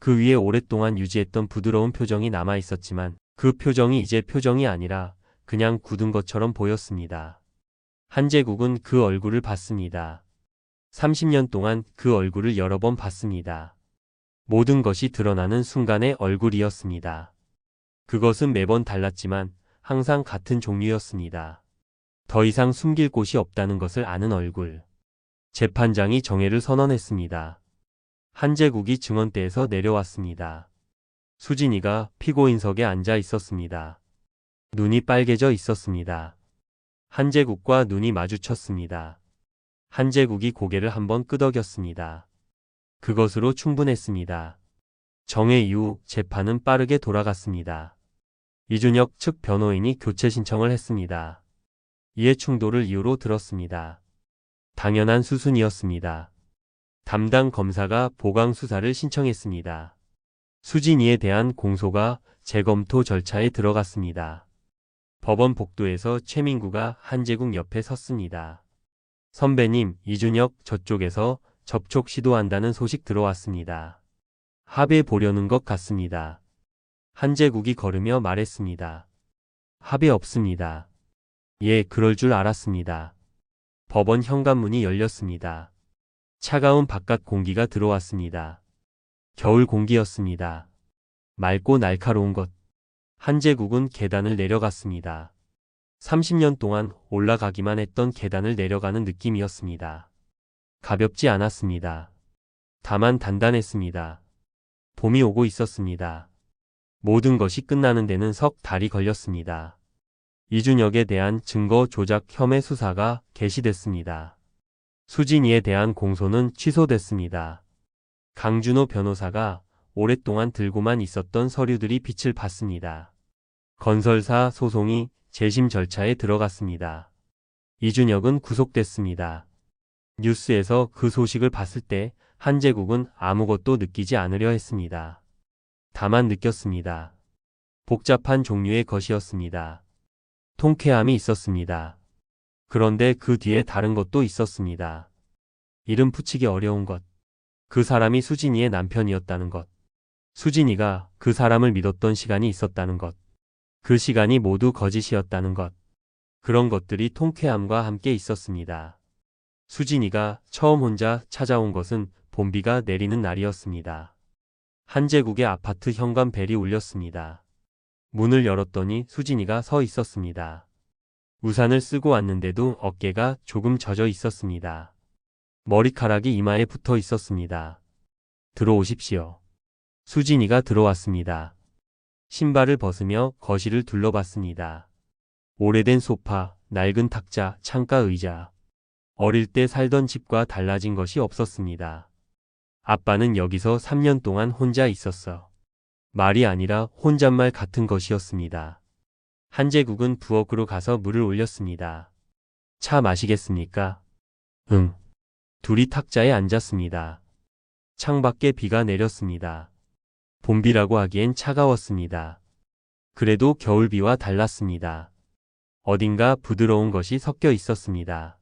그 위에 오랫동안 유지했던 부드러운 표정이 남아 있었지만 그 표정이 이제 표정이 아니라 그냥 굳은 것처럼 보였습니다. 한재국은 그 얼굴을 봤습니다. 30년 동안 그 얼굴을 여러 번 봤습니다. 모든 것이 드러나는 순간의 얼굴이었습니다. 그것은 매번 달랐지만 항상 같은 종류였습니다. 더 이상 숨길 곳이 없다는 것을 아는 얼굴. 재판장이 정회를 선언했습니다. 한재국이 증언대에서 내려왔습니다. 수진이가 피고인석에 앉아 있었습니다. 눈이 빨개져 있었습니다. 한재국과 눈이 마주쳤습니다. 한재국이 고개를 한번 끄덕였습니다. 그것으로 충분했습니다. 정회 이후 재판은 빠르게 돌아갔습니다. 이준혁 측 변호인이 교체 신청을 했습니다. 이해 충돌을 이유로 들었습니다. 당연한 수순이었습니다. 담당 검사가 보강 수사를 신청했습니다. 수진이에 대한 공소가 재검토 절차에 들어갔습니다. 법원 복도에서 최민구가 한재국 옆에 섰습니다. 선배님, 이준혁 저쪽에서 접촉 시도한다는 소식 들어왔습니다. 합의해 보려는 것 같습니다. 한재국이 걸으며 말했습니다. 합의 없습니다. 예, 그럴 줄 알았습니다. 법원 현관문이 열렸습니다. 차가운 바깥 공기가 들어왔습니다. 겨울 공기였습니다. 맑고 날카로운 것. 한제국은 계단을 내려갔습니다. 30년 동안 올라가기만 했던 계단을 내려가는 느낌이었습니다. 가볍지 않았습니다. 다만 단단했습니다. 봄이 오고 있었습니다. 모든 것이 끝나는 데는 석 달이 걸렸습니다. 이준혁에 대한 증거 조작 혐의 수사가 개시됐습니다. 수진이에 대한 공소는 취소됐습니다. 강준호 변호사가 오랫동안 들고만 있었던 서류들이 빛을 봤습니다. 건설사 소송이 재심 절차에 들어갔습니다. 이준혁은 구속됐습니다. 뉴스에서 그 소식을 봤을 때 한제국은 아무것도 느끼지 않으려 했습니다. 다만 느꼈습니다. 복잡한 종류의 것이었습니다. 통쾌함이 있었습니다. 그런데 그 뒤에 다른 것도 있었습니다. 이름 붙이기 어려운 것. 그 사람이 수진이의 남편이었다는 것. 수진이가 그 사람을 믿었던 시간이 있었다는 것. 그 시간이 모두 거짓이었다는 것. 그런 것들이 통쾌함과 함께 있었습니다. 수진이가 처음 혼자 찾아온 것은 봄비가 내리는 날이었습니다. 한제국의 아파트 현관벨이 울렸습니다. 문을 열었더니 수진이가 서 있었습니다. 우산을 쓰고 왔는데도 어깨가 조금 젖어 있었습니다. 머리카락이 이마에 붙어 있었습니다. 들어오십시오. 수진이가 들어왔습니다. 신발을 벗으며 거실을 둘러봤습니다. 오래된 소파, 낡은 탁자, 창가 의자. 어릴 때 살던 집과 달라진 것이 없었습니다. 아빠는 여기서 3년 동안 혼자 있었어. 말이 아니라 혼잣말 같은 것이었습니다. 한제국은 부엌으로 가서 물을 올렸습니다. 차 마시겠습니까? 응. 둘이 탁자에 앉았습니다. 창밖에 비가 내렸습니다. 봄비라고 하기엔 차가웠습니다. 그래도 겨울비와 달랐습니다. 어딘가 부드러운 것이 섞여 있었습니다.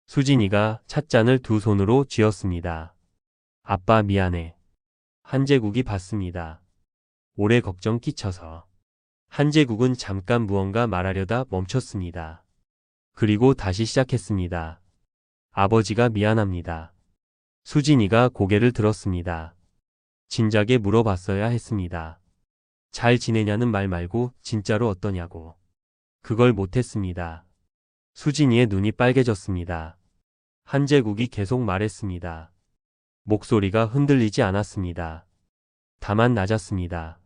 수진이가 찻잔을 두 손으로 쥐었습니다. 아빠 미안해. 한제국이 받습니다. 오래 걱정 끼쳐서. 한제국은 잠깐 무언가 말하려다 멈췄습니다. 그리고 다시 시작했습니다. 아버지가 미안합니다. 수진이가 고개를 들었습니다. 진작에 물어봤어야 했습니다. 잘 지내냐는 말 말고 진짜로 어떠냐고. 그걸 못했습니다. 수진이의 눈이 빨개졌습니다. 한제국이 계속 말했습니다. 목소리가 흔들리지 않았습니다. 다만 낮았습니다.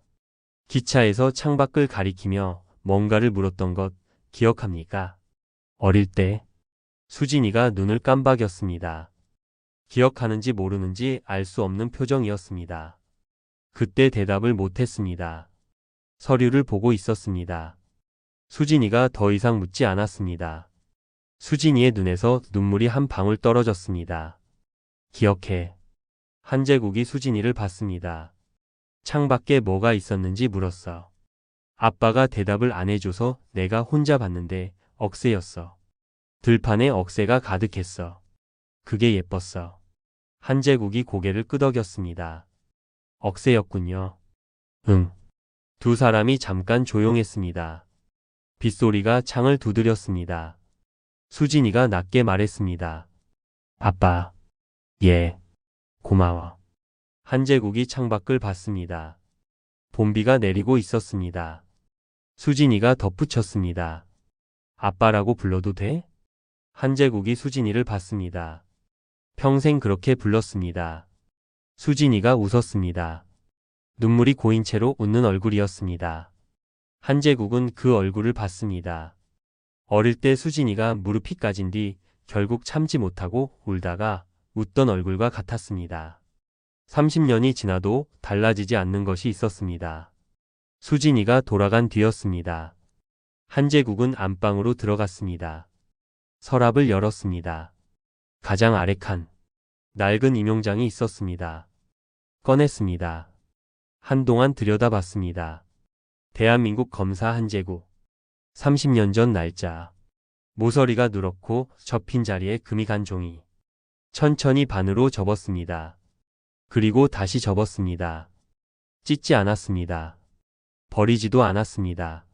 기차에서 창밖을 가리키며 뭔가를 물었던 것 기억합니까? 어릴 때. 수진이가 눈을 깜박였습니다. 기억하는지 모르는지 알 수 없는 표정이었습니다. 그때 대답을 못했습니다. 서류를 보고 있었습니다. 수진이가 더 이상 묻지 않았습니다. 수진이의 눈에서 눈물이 한 방울 떨어졌습니다. 기억해. 한제국이 수진이를 봤습니다. 창밖에 뭐가 있었는지 물었어. 아빠가 대답을 안 해줘서 내가 혼자 봤는데 억새였어. 들판에 억새가 가득했어. 그게 예뻤어. 한제국이 고개를 끄덕였습니다. 억새였군요. 응. 두 사람이 잠깐 조용했습니다. 빗소리가 창을 두드렸습니다. 수진이가 낮게 말했습니다. 아빠. 예. 고마워. 한제국이 창밖을 봤습니다. 봄비가 내리고 있었습니다. 수진이가 덧붙였습니다. 아빠라고 불러도 돼? 한제국이 수진이를 봤습니다. 평생 그렇게 불렀습니다. 수진이가 웃었습니다. 눈물이 고인 채로 웃는 얼굴이었습니다. 한제국은 그 얼굴을 봤습니다. 어릴 때 수진이가 무릎이 까진 뒤 결국 참지 못하고 울다가 웃던 얼굴과 같았습니다. 30년이 지나도 달라지지 않는 것이 있었습니다. 수진이가 돌아간 뒤였습니다. 한제국은 안방으로 들어갔습니다. 서랍을 열었습니다. 가장 아래 칸. 낡은 임용장이 있었습니다. 꺼냈습니다. 한동안 들여다봤습니다. 대한민국 검사 한제국. 30년 전 날짜. 모서리가 누렇고 접힌 자리에 금이 간 종이. 천천히 반으로 접었습니다. 그리고 다시 접었습니다. 찢지 않았습니다. 버리지도 않았습니다.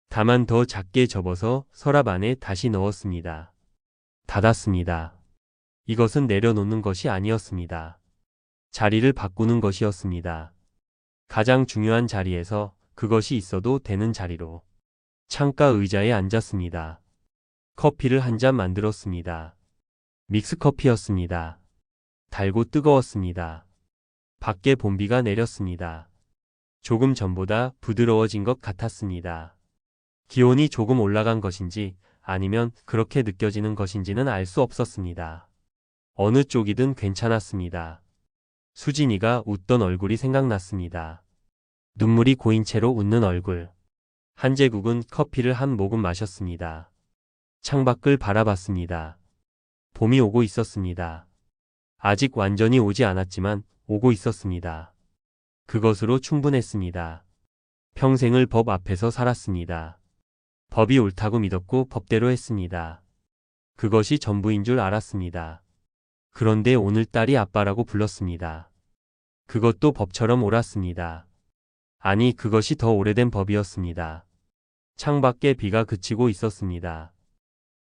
다만 더 작게 접어서 서랍 안에 다시 넣었습니다. 닫았습니다. 이것은 내려놓는 것이 아니었습니다. 자리를 바꾸는 것이었습니다. 가장 중요한 자리에서 그것이 있어도 되는 자리로 창가 의자에 앉았습니다. 커피를 한 잔 만들었습니다. 믹스커피였습니다. 달고 뜨거웠습니다. 밖에 봄비가 내렸습니다. 조금 전보다 부드러워진 것 같았습니다. 기온이 조금 올라간 것인지 아니면 그렇게 느껴지는 것인지는 알 수 없었습니다. 어느 쪽이든 괜찮았습니다. 수진이가 웃던 얼굴이 생각났습니다. 눈물이 고인 채로 웃는 얼굴. 한재국은 커피를 한 모금 마셨습니다. 창밖을 바라봤습니다. 봄이 오고 있었습니다. 아직 완전히 오지 않았지만 오고 있었습니다. 그것으로 충분했습니다. 평생을 법 앞에서 살았습니다. 법이 옳다고 믿었고 법대로 했습니다. 그것이 전부인 줄 알았습니다. 그런데 오늘딸이 아빠라고 불렀습니다. 그것도 법처럼 옳았습니다. 아니, 그것이 더 오래된 법이었습니다. 창밖에 비가 그치고 있었습니다.